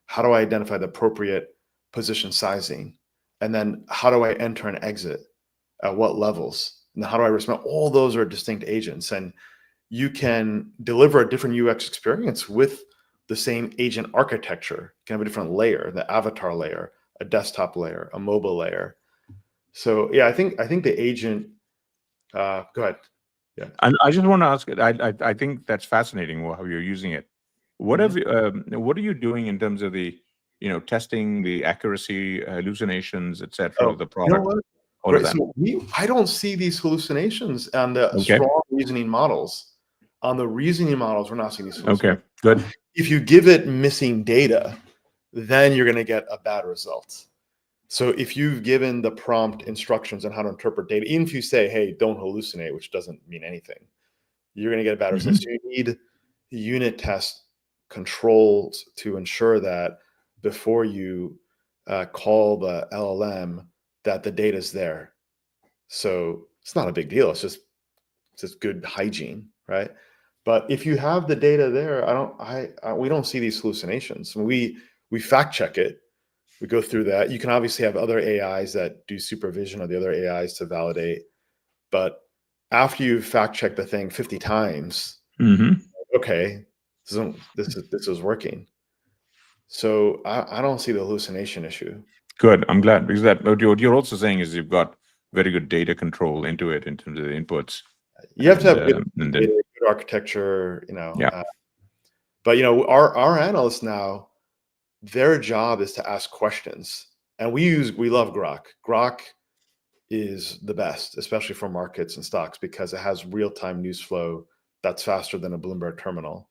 How do I identify the appropriate position sizing? And then how do I enter and exit? At what levels? And how do I respond? All those are distinct agents, and you can deliver a different UX experience with the same agent architecture. You can have a different layer, the avatar layer, a desktop layer, a mobile layer. So yeah, I think the agent. Go ahead. Yeah. And I just want to ask it. I think that's fascinating how you're using it. What what are you doing in terms of the testing the accuracy, hallucinations, etc. of the product? All of that. So I don't see these hallucinations on the strong reasoning models. On the reasoning models, we're not seeing these hallucinations. Okay, good. If you give it missing data, then you're going to get a bad result. So if you've given the prompt instructions on how to interpret data, even if you say, hey, don't hallucinate, which doesn't mean anything, you're going to get a bad result. So you need unit test controls to ensure that before you call the LLM, that the data is there. So it's not a big deal. It's just good hygiene, right? But if you have the data there, we don't see these hallucinations. We fact check it. We go through that. You can obviously have other AIs that do supervision of the other AIs to validate. But after you fact check the thing 50 times, okay, this is working. So I don't see the hallucination issue. Good. I'm glad, because what you're also saying is you've got very good data control into it in terms of the inputs. You have to have good architecture, but our analysts now, their job is to ask questions, and we love Grok. Grok is the best, especially for markets and stocks, because it has real-time news flow that's faster than a Bloomberg terminal.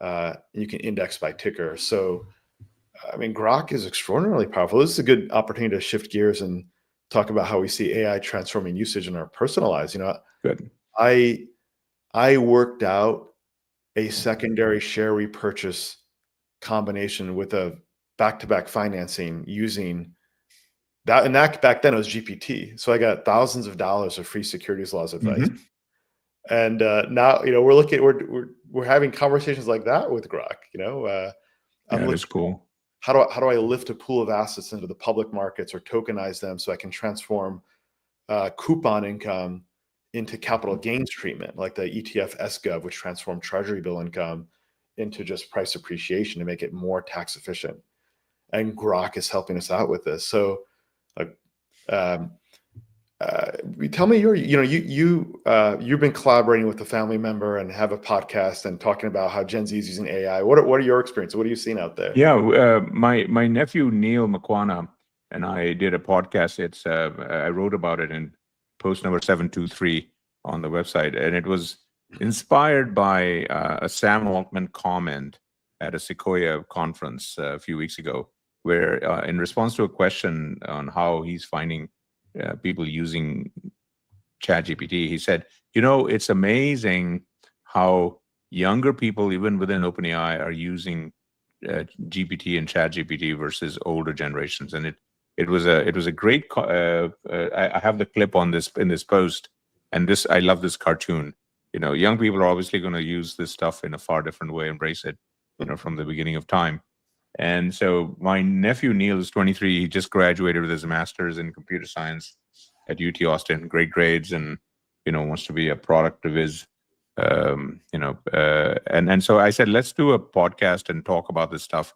You can index by ticker. So, I mean, Grok is extraordinarily powerful. This is a good opportunity to shift gears and talk about how we see AI transforming usage in our personal lives. Good. I worked out a secondary share repurchase combination with a back-to-back financing using that, and that back then it was GPT. So I got thousands of dollars of free securities laws advice. And now we're having conversations like that with Grok. That is cool. How do I lift a pool of assets into the public markets or tokenize them so I can transform coupon income into capital gains treatment, like the ETF SGov, which transformed treasury bill income into just price appreciation to make it more tax efficient. And Grok is helping us out with this. So Tell me you've been collaborating with a family member and have a podcast and talking about how Gen Z is using AI. What are your experiences? What are you seeing out there? Yeah, my nephew Neil Makwana and I did a podcast. It's I wrote about it in post number 723 on the website, and it was inspired by a Sam Altman comment at a Sequoia conference a few weeks ago, where in response to a question on how he's finding people using ChatGPT, he said, it's amazing how younger people, even within OpenAI, are using GPT and ChatGPT versus older generations. And it was a great. I have the clip on this in this post, and I love this cartoon. Young people are obviously going to use this stuff in a far different way, embrace it, from the beginning of time. And so my nephew Neil is 23. He just graduated with his master's in computer science at UT Austin, great grades, and wants to be a product of his. And so I said, let's do a podcast and talk about this stuff.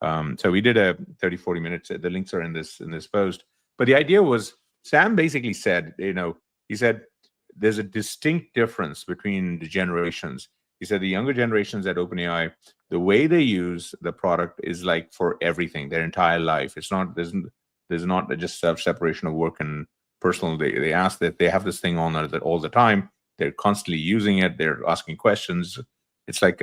So we did a 30-40 minutes. The links are in this post. But the idea was, Sam basically said, he said there's a distinct difference between the generations. He said the younger generations at OpenAI, the way they use the product is like for everything, their entire life. It's not there's not just separation of work and personal. They ask that they have this thing on all the time. They're constantly using it. They're asking questions. It's like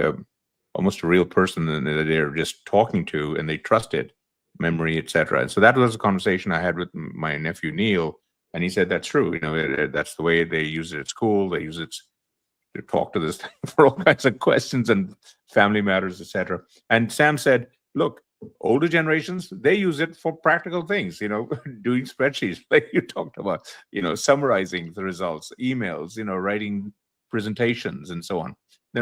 almost a real person that they're just talking to, and they trust it, memory, etc. And so that was a conversation I had with my nephew Neil, and he said that's true. That's the way they use it at school. They use it to talk to this thing for all kinds of questions and family matters, etc. And Sam said, look, older generations, they use it for practical things, doing spreadsheets like you talked about, summarizing the results, emails, writing presentations and so on.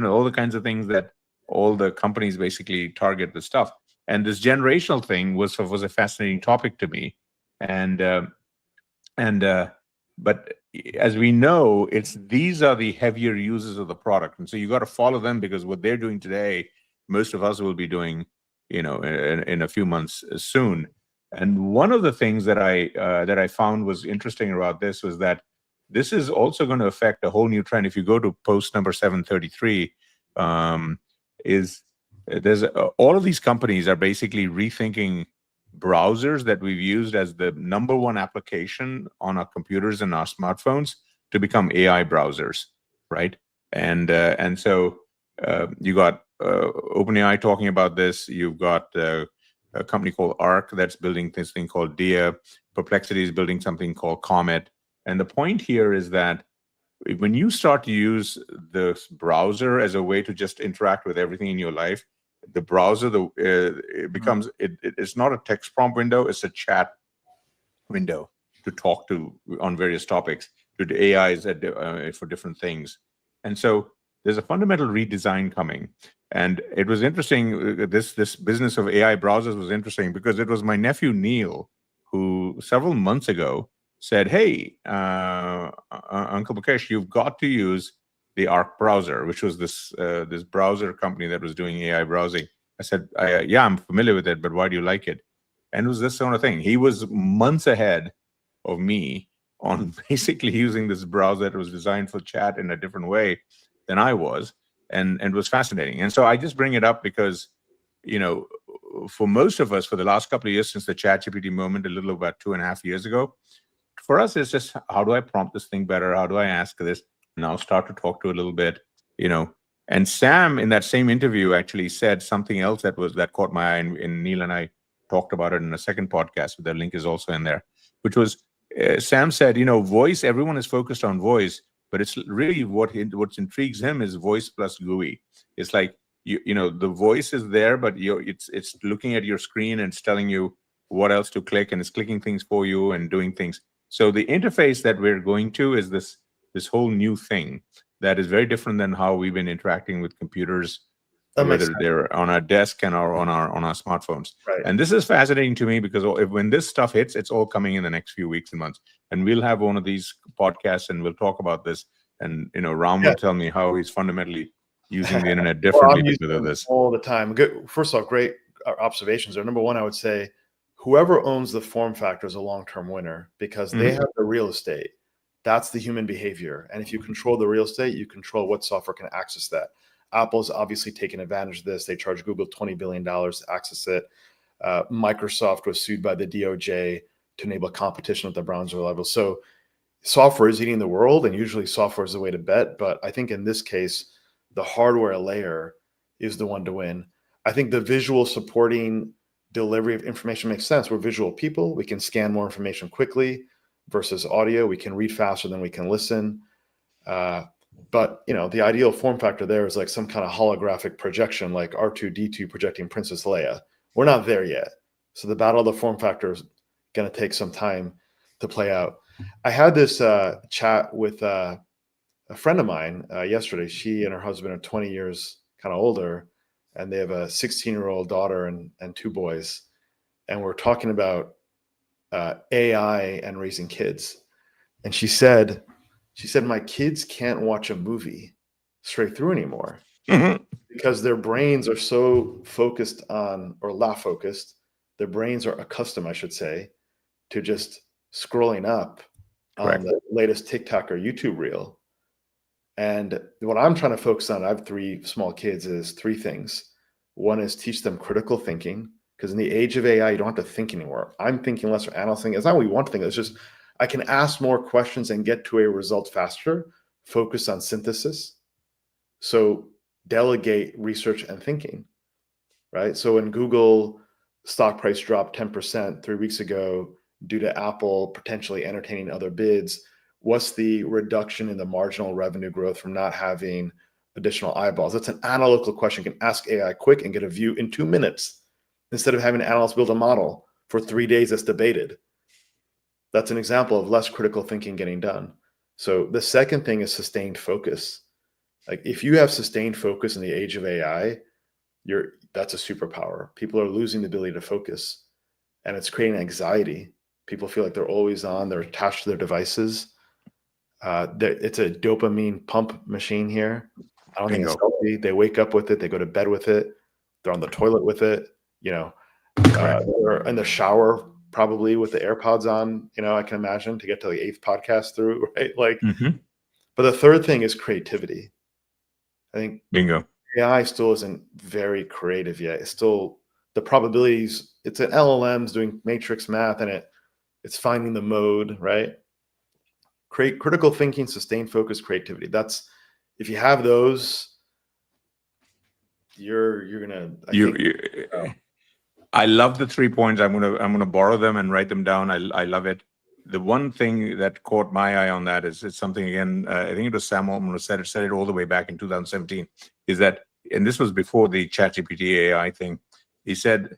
All the kinds of things that all the companies basically target the stuff. And this generational thing was a fascinating topic to me. But as we know, these are the heavier users of the product. And so you got to follow them, because what they're doing today, most of us will be doing in a few months soon. And one of the things that I found was interesting about this was that this is also going to affect a whole new trend. If you go to post number 733, all of these companies are basically rethinking browsers that we've used as the number one application on our computers and our smartphones to become AI browsers, right? And so you got OpenAI talking about this. You've got a company called Arc that's building this thing called Dia. Perplexity is building something called Comet. And the point here is that when you start to use the browser as a way to just interact with everything in your life, the browser it becomes it's not a text prompt window, it's a chat window to talk to on various topics to the AIs for different things. And so there's a fundamental redesign coming. And it was interesting, this business of AI browsers was interesting, because it was my nephew Neil who several months ago said, hey, Uncle Mukesh, you've got to use the Arc browser, which was this browser company that was doing AI browsing. I said, yeah, I'm familiar with it, but why do you like it? And it was this sort of thing. He was months ahead of me on basically using this browser that was designed for chat in a different way than I was, and it was fascinating. And so I just bring it up because, for most of us, for the last couple of years since the ChatGPT moment, a little about 2.5 years ago, for us, it's just, how do I prompt this thing better? How do I ask this? Now start to talk to it a little bit, And Sam, in that same interview, actually said something else that caught my eye, and Neil and I talked about it in a second podcast. The link is also in there, which was Sam said, voice. Everyone is focused on voice, but it's really what intrigues him is voice plus GUI. It's like the voice is there, but it's looking at your screen and it's telling you what else to click, and it's clicking things for you and doing things. So the interface that we're going to is this whole new thing that is very different than how we've been interacting with computers, whether they're on our desk and on our smartphones. Right. And this is fascinating to me, because when this stuff hits, it's all coming in the next few weeks and months. And we'll have one of these podcasts and we'll talk about this. And Ram will tell me how he's fundamentally using the internet differently because of this. All the time. Good. First of all, great observations there. Number one, I would say whoever owns the form factor is a long-term winner, because they have the real estate. That's the human behavior. And if you control the real estate, you control what software can access that. Apple's obviously taken advantage of this. They charged Google $20 billion to access it. Microsoft was sued by the DOJ to enable competition at the browser level. So software is eating the world, and usually software is the way to bet. But I think in this case, the hardware layer is the one to win. I think the visual supporting delivery of information makes sense. We're visual people. We can scan more information quickly versus audio. We can read faster than we can listen. But the ideal form factor there is like some kind of holographic projection, like R2-D2 projecting Princess Leia. We're not there yet. So the battle of the form factor is going to take some time to play out. I had this chat with a friend of mine yesterday. She and her husband are 20 years kind of older, and they have a 16-year-old daughter and 2 boys. And we're talking about AI and raising kids. And she said, my kids can't watch a movie straight through anymore because their brains are so focused on, or not focused, their brains are accustomed, I should say, to just scrolling up on the latest TikTok or YouTube reel. And what I'm trying to focus on, I have 3 small kids, is 3 things. One is teach them critical thinking, because in the age of AI, you don't have to think anymore. I'm thinking less, or analyzing. It's not what we want to think. It's just I can ask more questions and get to a result faster, focus on synthesis. So delegate research and thinking, right? So when Google stock price dropped 10% 3 weeks ago due to Apple potentially entertaining other bids, what's the reduction in the marginal revenue growth from not having additional eyeballs? That's an analytical question. You can ask AI quick and get a view in 2 minutes instead of having an analyst build a model for 3 days that's debated. That's an example of less critical thinking getting done. So the second thing is sustained focus. Like if you have sustained focus in the age of AI, that's a superpower. People are losing the ability to focus, and it's creating anxiety. People feel like they're always on, they're attached to their devices. It's a dopamine pump machine here. I don't think it's healthy. They wake up with it, they go to bed with it, they're on the toilet with it, they're in the shower probably with the AirPods on, I can imagine, to get to the 8th podcast through, right? But the third thing is creativity. I think AI still isn't very creative yet. It's still the probabilities. It's an LLM's doing matrix math, and it's finding the mode, right? Create critical thinking, sustained focus, creativity. That's, if you have those, you're gonna. I love the 3 points. I'm gonna borrow them and write them down. I love it. The one thing that caught my eye on that is it's something, again, I think it was Sam Altman who said it all the way back in 2017, is that, and this was before the ChatGPT AI thing, he said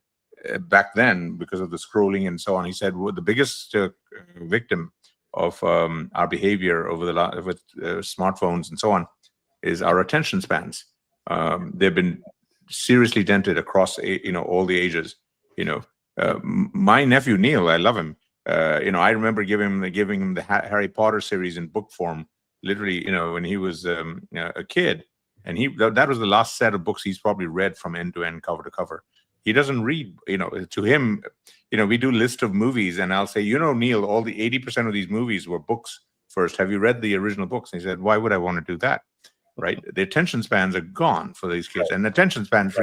back then, because of the scrolling and so on, he said, well, the biggest victim of our behavior over with smartphones and so on is our attention spans. They've been seriously dented across all the ages. My nephew Neil, I love him. I remember giving him the Harry Potter series in book form, literally, when he was a kid, and that was the last set of books he's probably read from end to end, cover to cover. He doesn't read, to him, we do list of movies, and I'll say, Neil, all the 80% of these movies were books first. Have you read the original books? And he said, why would I want to do that? Right? The attention spans are gone for these kids. And attention spans,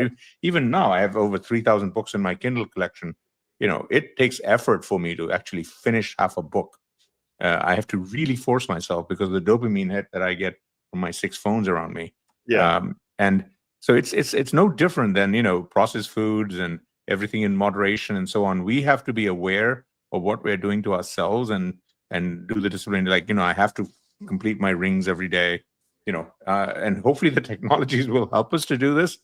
even now, I have over 3,000 books in my Kindle collection. It takes effort for me to actually finish half a book. I have to really force myself because of the dopamine hit that I get from my 6 phones around me. And so it's no different than, processed foods and everything in moderation and so on. We have to be aware of what we're doing to ourselves and do the discipline. Like, I have to complete my rings every day. And hopefully the technologies will help us to do this.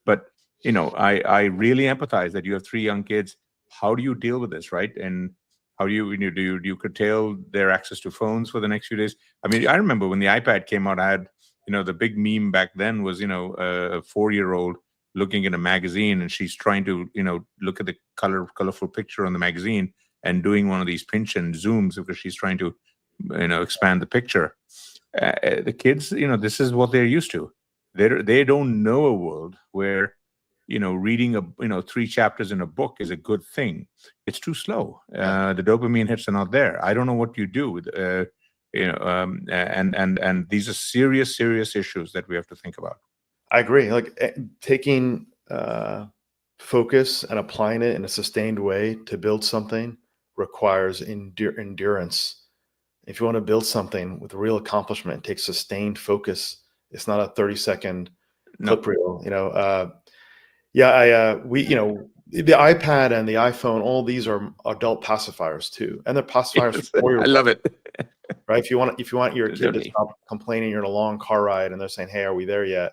But, I really empathize that you have 3 young kids. How do you deal with this, right? And how do you curtail their access to phones for the next few days? I mean, I remember when the iPad came out, I had, the big meme back then was, a 4-year-old looking at a magazine, and she's trying to, look at the colorful picture on the magazine and doing one of these pinch and zooms because she's trying to, expand the picture. The kids, this is what they're used to. They don't know a world where, reading 3 chapters in a book is a good thing. It's too slow. The dopamine hits are not there. I don't know what you do. And these are serious issues that we have to think about. I agree. Like taking focus and applying it in a sustained way to build something requires endurance. If you want to build something with real accomplishment, it takes sustained focus. It's not a 30-second clip reel. The iPad and the iPhone, all these are adult pacifiers too, and they're pacifiers for your I love it. right. If you want your kid to Totally. stop complaining, you're in a long car ride, and they're saying, "Hey, are we there yet?"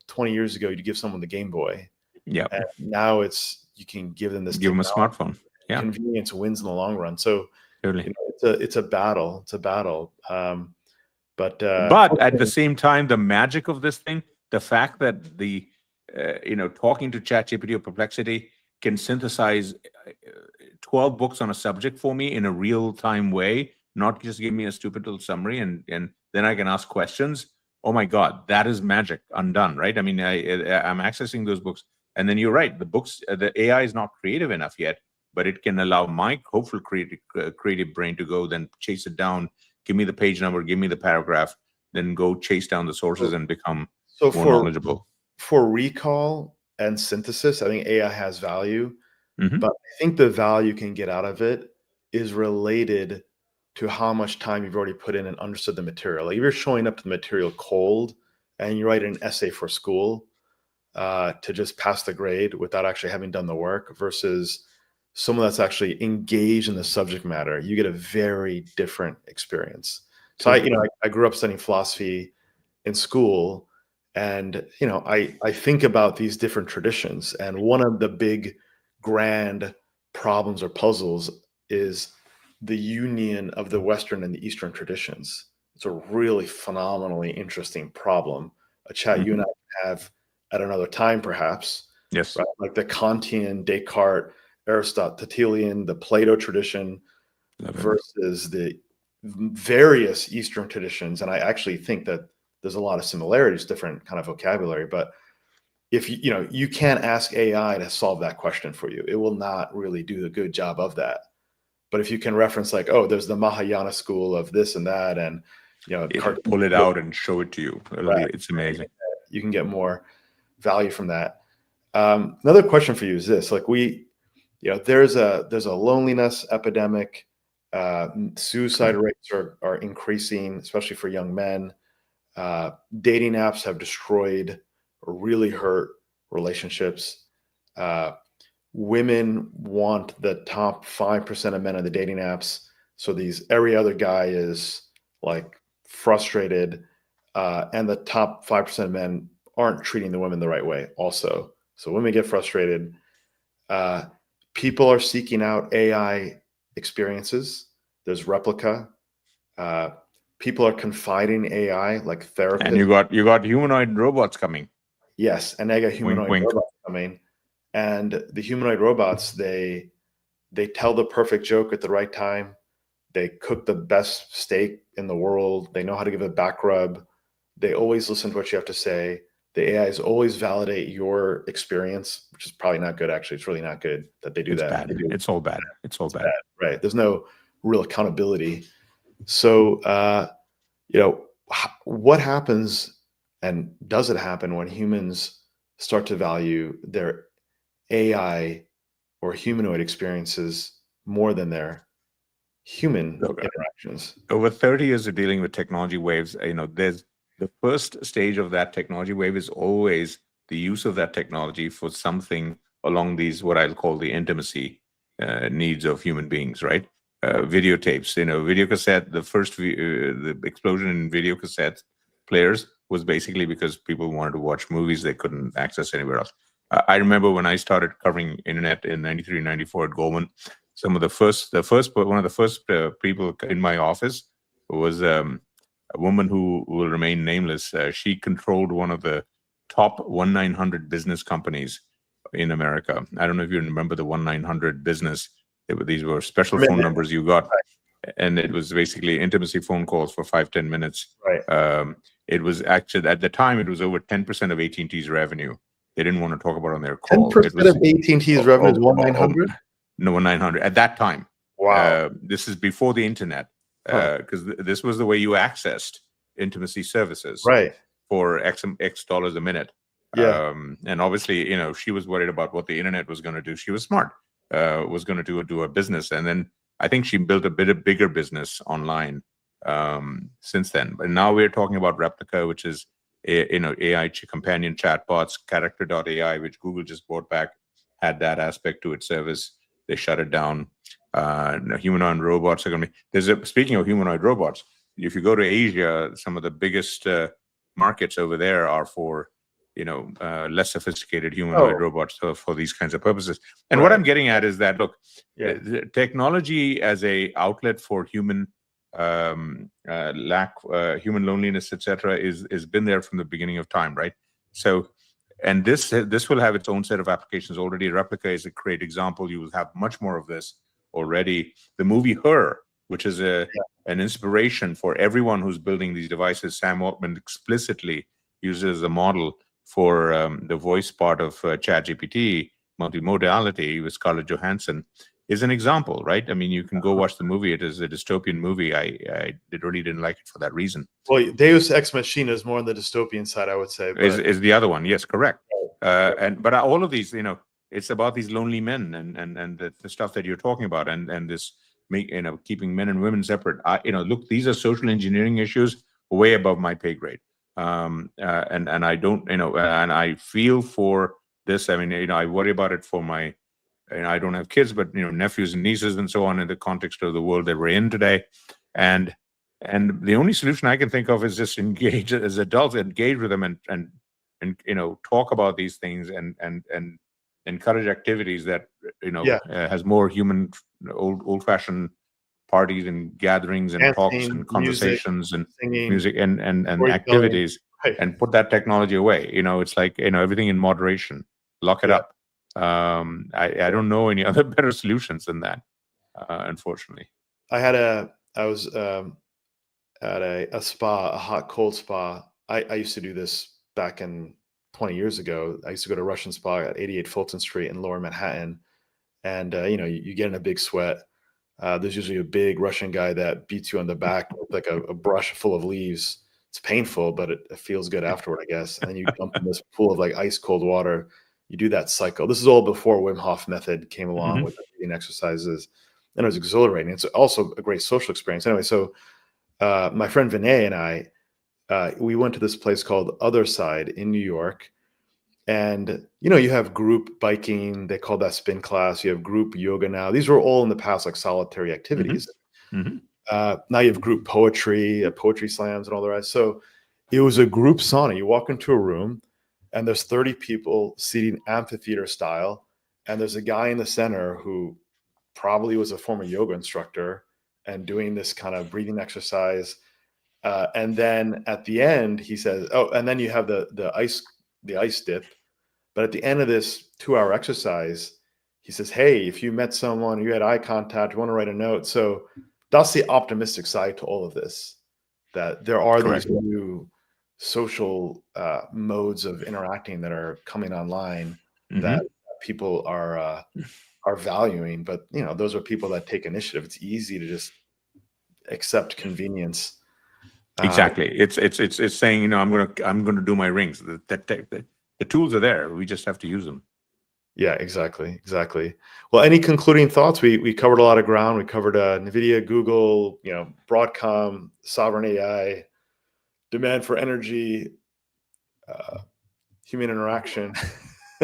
20 years ago, you'd give someone the Game Boy. Yeah. And now you can give them this. Give them a smartphone. Yeah. Convenience wins in the long run. So Totally. It's a battle. It's a battle. But at the same time, the magic of this thing, the fact that talking to ChatGPT or Perplexity can synthesize 12 books on a subject for me in a real-time way, not just give me a stupid little summary and then I can ask questions. Oh my God, that is magic undone, right? I mean, I'm accessing those books, and then you're right. The books, the AI is not creative enough yet, but it can allow my hopeful creative brain to go then chase it down. Give me the page number, give me the paragraph, then go chase down the sources and become more knowledgeable. For recall and synthesis, I think AI has value, Mm-hmm. but I think the value you can get out of it is related to how much time you've already put in and understood the material. Like if you're showing up to the material cold and you write an essay for school to just pass the grade without actually having done the work versus someone that's actually engaged in the subject matter, you get a very different experience. So I grew up studying philosophy in school, and I think about these different traditions, and one of the big grand problems or puzzles is the union of the Western and the Eastern traditions. It's a really phenomenally interesting problem, a chat you and I can have at another time, perhaps. Yes. Right? Like the Kantian, Descartes, Aristotelian, the Plato tradition versus the various Eastern traditions. And I actually think that there's a lot of similarities, different kind of vocabulary. But if you can't ask AI to solve that question for you, it will not really do a good job of that. But if you can reference like, oh, there's the Mahayana school of this and that, and pull it out and show it to you. Right. It's amazing. You can get more value from that. Another question for you is this: like there's a loneliness epidemic. Suicide rates are increasing, especially for young men. Dating apps have destroyed or really hurt relationships. Women want the top 5% of men on the dating apps. So every other guy is like frustrated, and the top 5% of men aren't treating the women the right way also. So women get frustrated. People are seeking out AI experiences. There's replica. People are confiding AI, like therapists. And you got humanoid robots coming. Yes, and they got humanoid wink. robots coming. And the humanoid robots, they tell the perfect joke at the right time. They cook the best steak in the world. They know how to give a back rub. They always listen to what you have to say. The AIs always validate your experience, which is probably not good. Actually, it's really not good that they do that. Bad. It's all bad. It's all bad. Right. There's no real accountability. So, what happens, and does it happen when humans start to value their AI or humanoid experiences more than their human interactions? Over 30 years of dealing with technology waves, there's the first stage of that technology wave is always the use of that technology for something along these, what I'll call the intimacy needs of human beings, right? Videotapes, video cassette, the explosion in video cassette players was basically because people wanted to watch movies they couldn't access anywhere else. I remember when I started covering internet in 93, 94 at Goldman, one of the first people in my office was a woman who will remain nameless. She controlled one of the top 1-900 business companies in America. I don't know if you remember the 1-900 business. These were special phone numbers you got, and it was basically intimacy phone calls for 5-10 minutes. Right. It was actually, at the time, it was over 10% of AT&T's revenue. They didn't want to talk about on their call. 10% of AT&T's revenue is 1-900? No, 1-900 at that time. Wow. This is before the internet. because this was the way you accessed intimacy services Right. for X dollars a minute. Yeah. And obviously, she was worried about what the internet was going to do. She was smart, was going to do a business. And then I think she built a bigger business online since then. But now we're talking about Replica, which is AI companion chatbots, character.ai, which Google just bought back, had that aspect to its service. They shut it down. Humanoid robots are going to be, speaking of humanoid robots, if you go to Asia, some of the biggest markets over there are for, less sophisticated humanoid robots for these kinds of purposes. And what I'm getting at is that, look, technology as a outlet for human human loneliness, etc., is been there from the beginning of time, right? So, and this will have its own set of applications already. Replica is a great example. You will have much more of this already. The movie Her, which is an inspiration for everyone who's building these devices. Sam Altman explicitly uses a model for the voice part of ChatGPT, multimodality with Scarlett Johansson, is an example, right? I mean, you can go watch the movie. It is a dystopian movie. I really didn't like it for that reason. Well, Deus Ex Machina is more on the dystopian side, I would say. But... Is the other one? Yes, correct. But all of these, it's about these lonely men and the stuff that you're talking about, and this keeping men and women separate. Look, these are social engineering issues way above my pay grade. And I don't, and I feel for this. I mean, I worry about it for my. I don't have kids, but nephews and nieces and so on in the context of the world that we're in today, and the only solution I can think of is just engage as adults, engage with them, and talk about these things and encourage activities that has more human old-fashioned parties and gatherings and dancing, talks and conversations music, and singing, music and activities, and put that technology away. It's like everything in moderation. Lock it up. I don't know any other better solutions than that, unfortunately. I was at a spa, a hot cold spa. I used to do this back in 20 years ago. I used to go to a Russian spa at 88 Fulton Street in Lower Manhattan, and you get in a big sweat. There's usually a big Russian guy that beats you on the back with like a brush full of leaves. It's painful, but it feels good afterward, I guess. And then you jump in this pool of like ice cold water. You do that cycle. This is all before Wim Hof method came along with the breathing exercises, and it was exhilarating. It's also a great social experience. Anyway, so my friend Vinay and I, we went to this place called Other Side in New York. And, you have group biking, they call that spin class. You have group yoga now. These were all in the past, like solitary activities. Now you have group poetry, poetry slams and all the rest. So it was a group sauna. You walk into a room and there's 30 people seating amphitheater style. And there's a guy in the center who probably was a former yoga instructor and doing this kind of breathing exercise. And then at the end, he says, oh, and then you have the ice dip. But at the end of this 2-hour exercise, he says, hey, if you met someone, you had eye contact, you want to write a note. So that's the optimistic side to all of this, that there are these new social modes of interacting that are coming online that people are valuing. But, those are people that take initiative. It's easy to just accept convenience. Exactly. It's saying, I'm going to do my rings. The tools are there. We just have to use them. Yeah, exactly. Well, any concluding thoughts? We covered a lot of ground. We covered Nvidia, Google, Broadcom, sovereign AI, demand for energy, human interaction.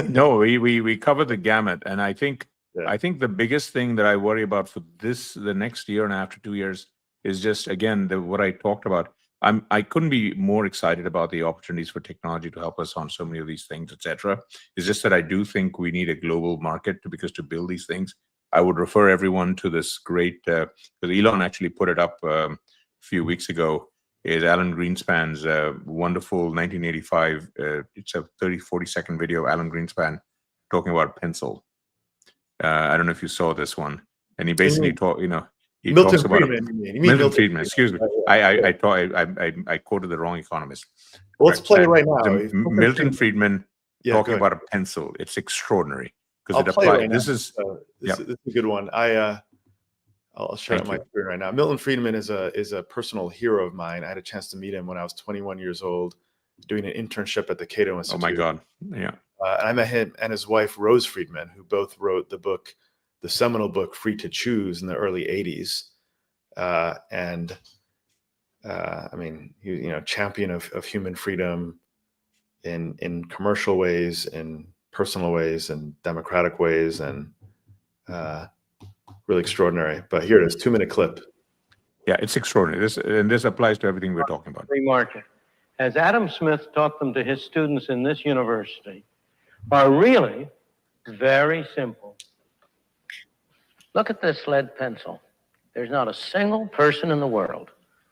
No, we covered the gamut, and I think the biggest thing that I worry about for the next year and after 2 years is just, again, what I talked about. I couldn't be more excited about the opportunities for technology to help us on so many of these things, etc. It's just that I do think we need a global market to build these things. I would refer everyone to this great, because Elon actually put it up a few weeks ago, is Alan Greenspan's wonderful 1985, it's a 40-second video, Alan Greenspan talking about pencil. I don't know if you saw this one. And he basically he Milton talks about Friedman. Milton Friedman. Excuse me, I quoted the wrong economist. Well, let's play it right now. Milton Friedman talking about a pencil. It's extraordinary because it applies. Right, this is a good one. I'll share it Thank on my you. screen right now. Milton Friedman is a personal hero of mine. I had a chance to meet him when I was 21 years old, doing an internship at the Cato Institute. Oh my God. Yeah. And I met him and his wife, Rose Friedman, who both wrote the seminal book, Free to Choose, in the early 80s. I mean, champion of human freedom in commercial ways, in personal ways, and democratic ways, and really extraordinary. But here it is, 2-minute clip. Yeah, it's extraordinary. This applies to everything we're talking about. Free market, as Adam Smith taught them to his students in this university, are really very simple. Look at this lead pencil. There's not a single person in the world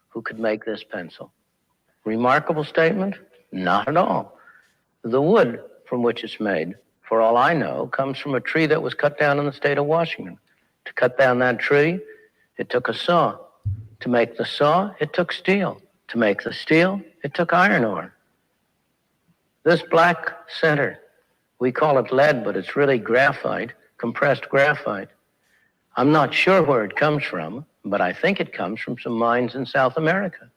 who could make this pencil. Remarkable statement? Not at all. The wood from which it's made, for all I know, comes from a tree that was cut down in the state of Washington. To cut down that tree, it took a saw. To make the saw, it took steel. To make the steel, it took iron ore. This black center, we call it lead, but it's really graphite, compressed graphite. I'm not sure where it comes from, but I think it comes from some mines in South America.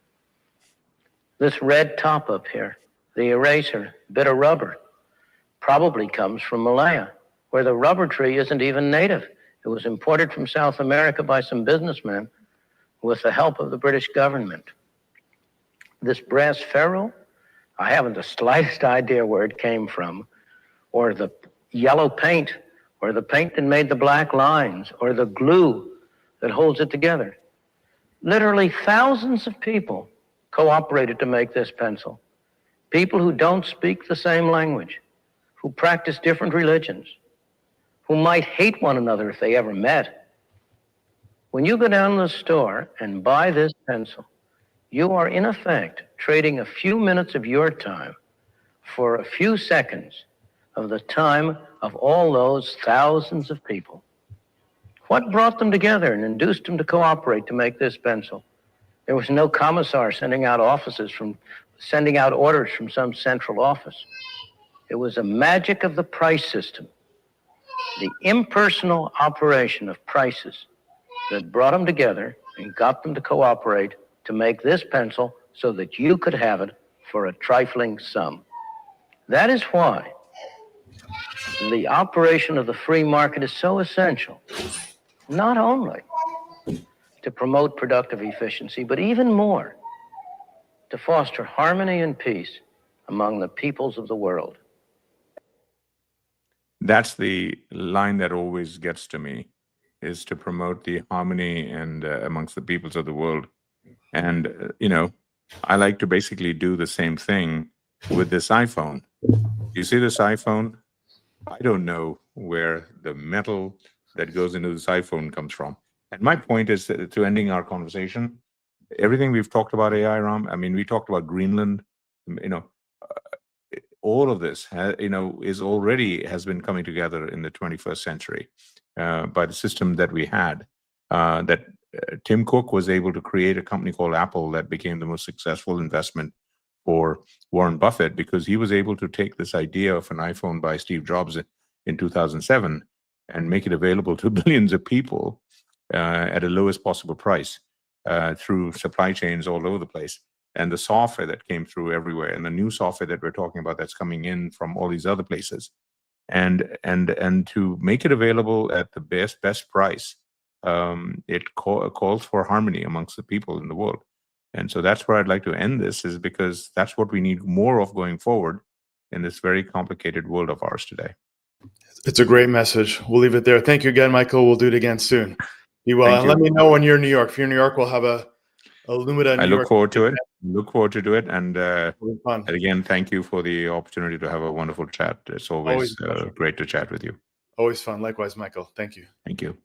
This red top up here, the eraser, bit of rubber, probably comes from Malaya, where the rubber tree isn't even native. It was imported from South America by some businessmen with the help of the British government. This brass ferrule, I haven't the slightest idea where it came from, or the yellow paint, or the paint that made the black lines, or the glue that holds it together. Literally thousands of people cooperated to make this pencil. People who don't speak the same language, who practice different religions, who might hate one another if they ever met. When you go down to the store and buy this pencil, you are in effect trading a few minutes of your time for a few seconds of the time of all those thousands of people. What brought them together and induced them to cooperate to make this pencil? There was no commissar sending out orders from some central office. It was a magic of the price system, the impersonal operation of prices that brought them together and got them to cooperate to make this pencil so that you could have it for a trifling sum. That is why the operation of the free market is so essential, not only to promote productive efficiency, but even more to foster harmony and peace among the peoples of the world. That's the line that always gets to me, is to promote the harmony and amongst the peoples of the world. And, I like to basically do the same thing with this iPhone. You see this iPhone? I don't know where the metal that goes into this iPhone comes from. And my point is to ending our conversation, everything we've talked about AI, Ram, I mean, we talked about Greenland, all of this, has been coming together in the 21st century by the system that we had, that Tim Cook was able to create a company called Apple that became the most successful investment for Warren Buffett, because he was able to take this idea of an iPhone by Steve Jobs in 2007 and make it available to billions of people at a lowest possible price through supply chains all over the place. And the software that came through everywhere, and the new software that we're talking about that's coming in from all these other places, and to make it available at the best price, it calls for harmony amongst the people in the world. And so that's where I'd like to end this, is because that's what we need more of going forward in this very complicated world of ours today. It's a great message. We'll leave it there. Thank you again, Michael. We'll do it again soon. Be well. And let me know when you're in New York. If you're in New York, we'll have a Lumida. I look forward to it. Look forward to do it. And again, thank you for the opportunity to have a wonderful chat. It's always great to chat with you. Always fun. Likewise, Michael. Thank you. Thank you.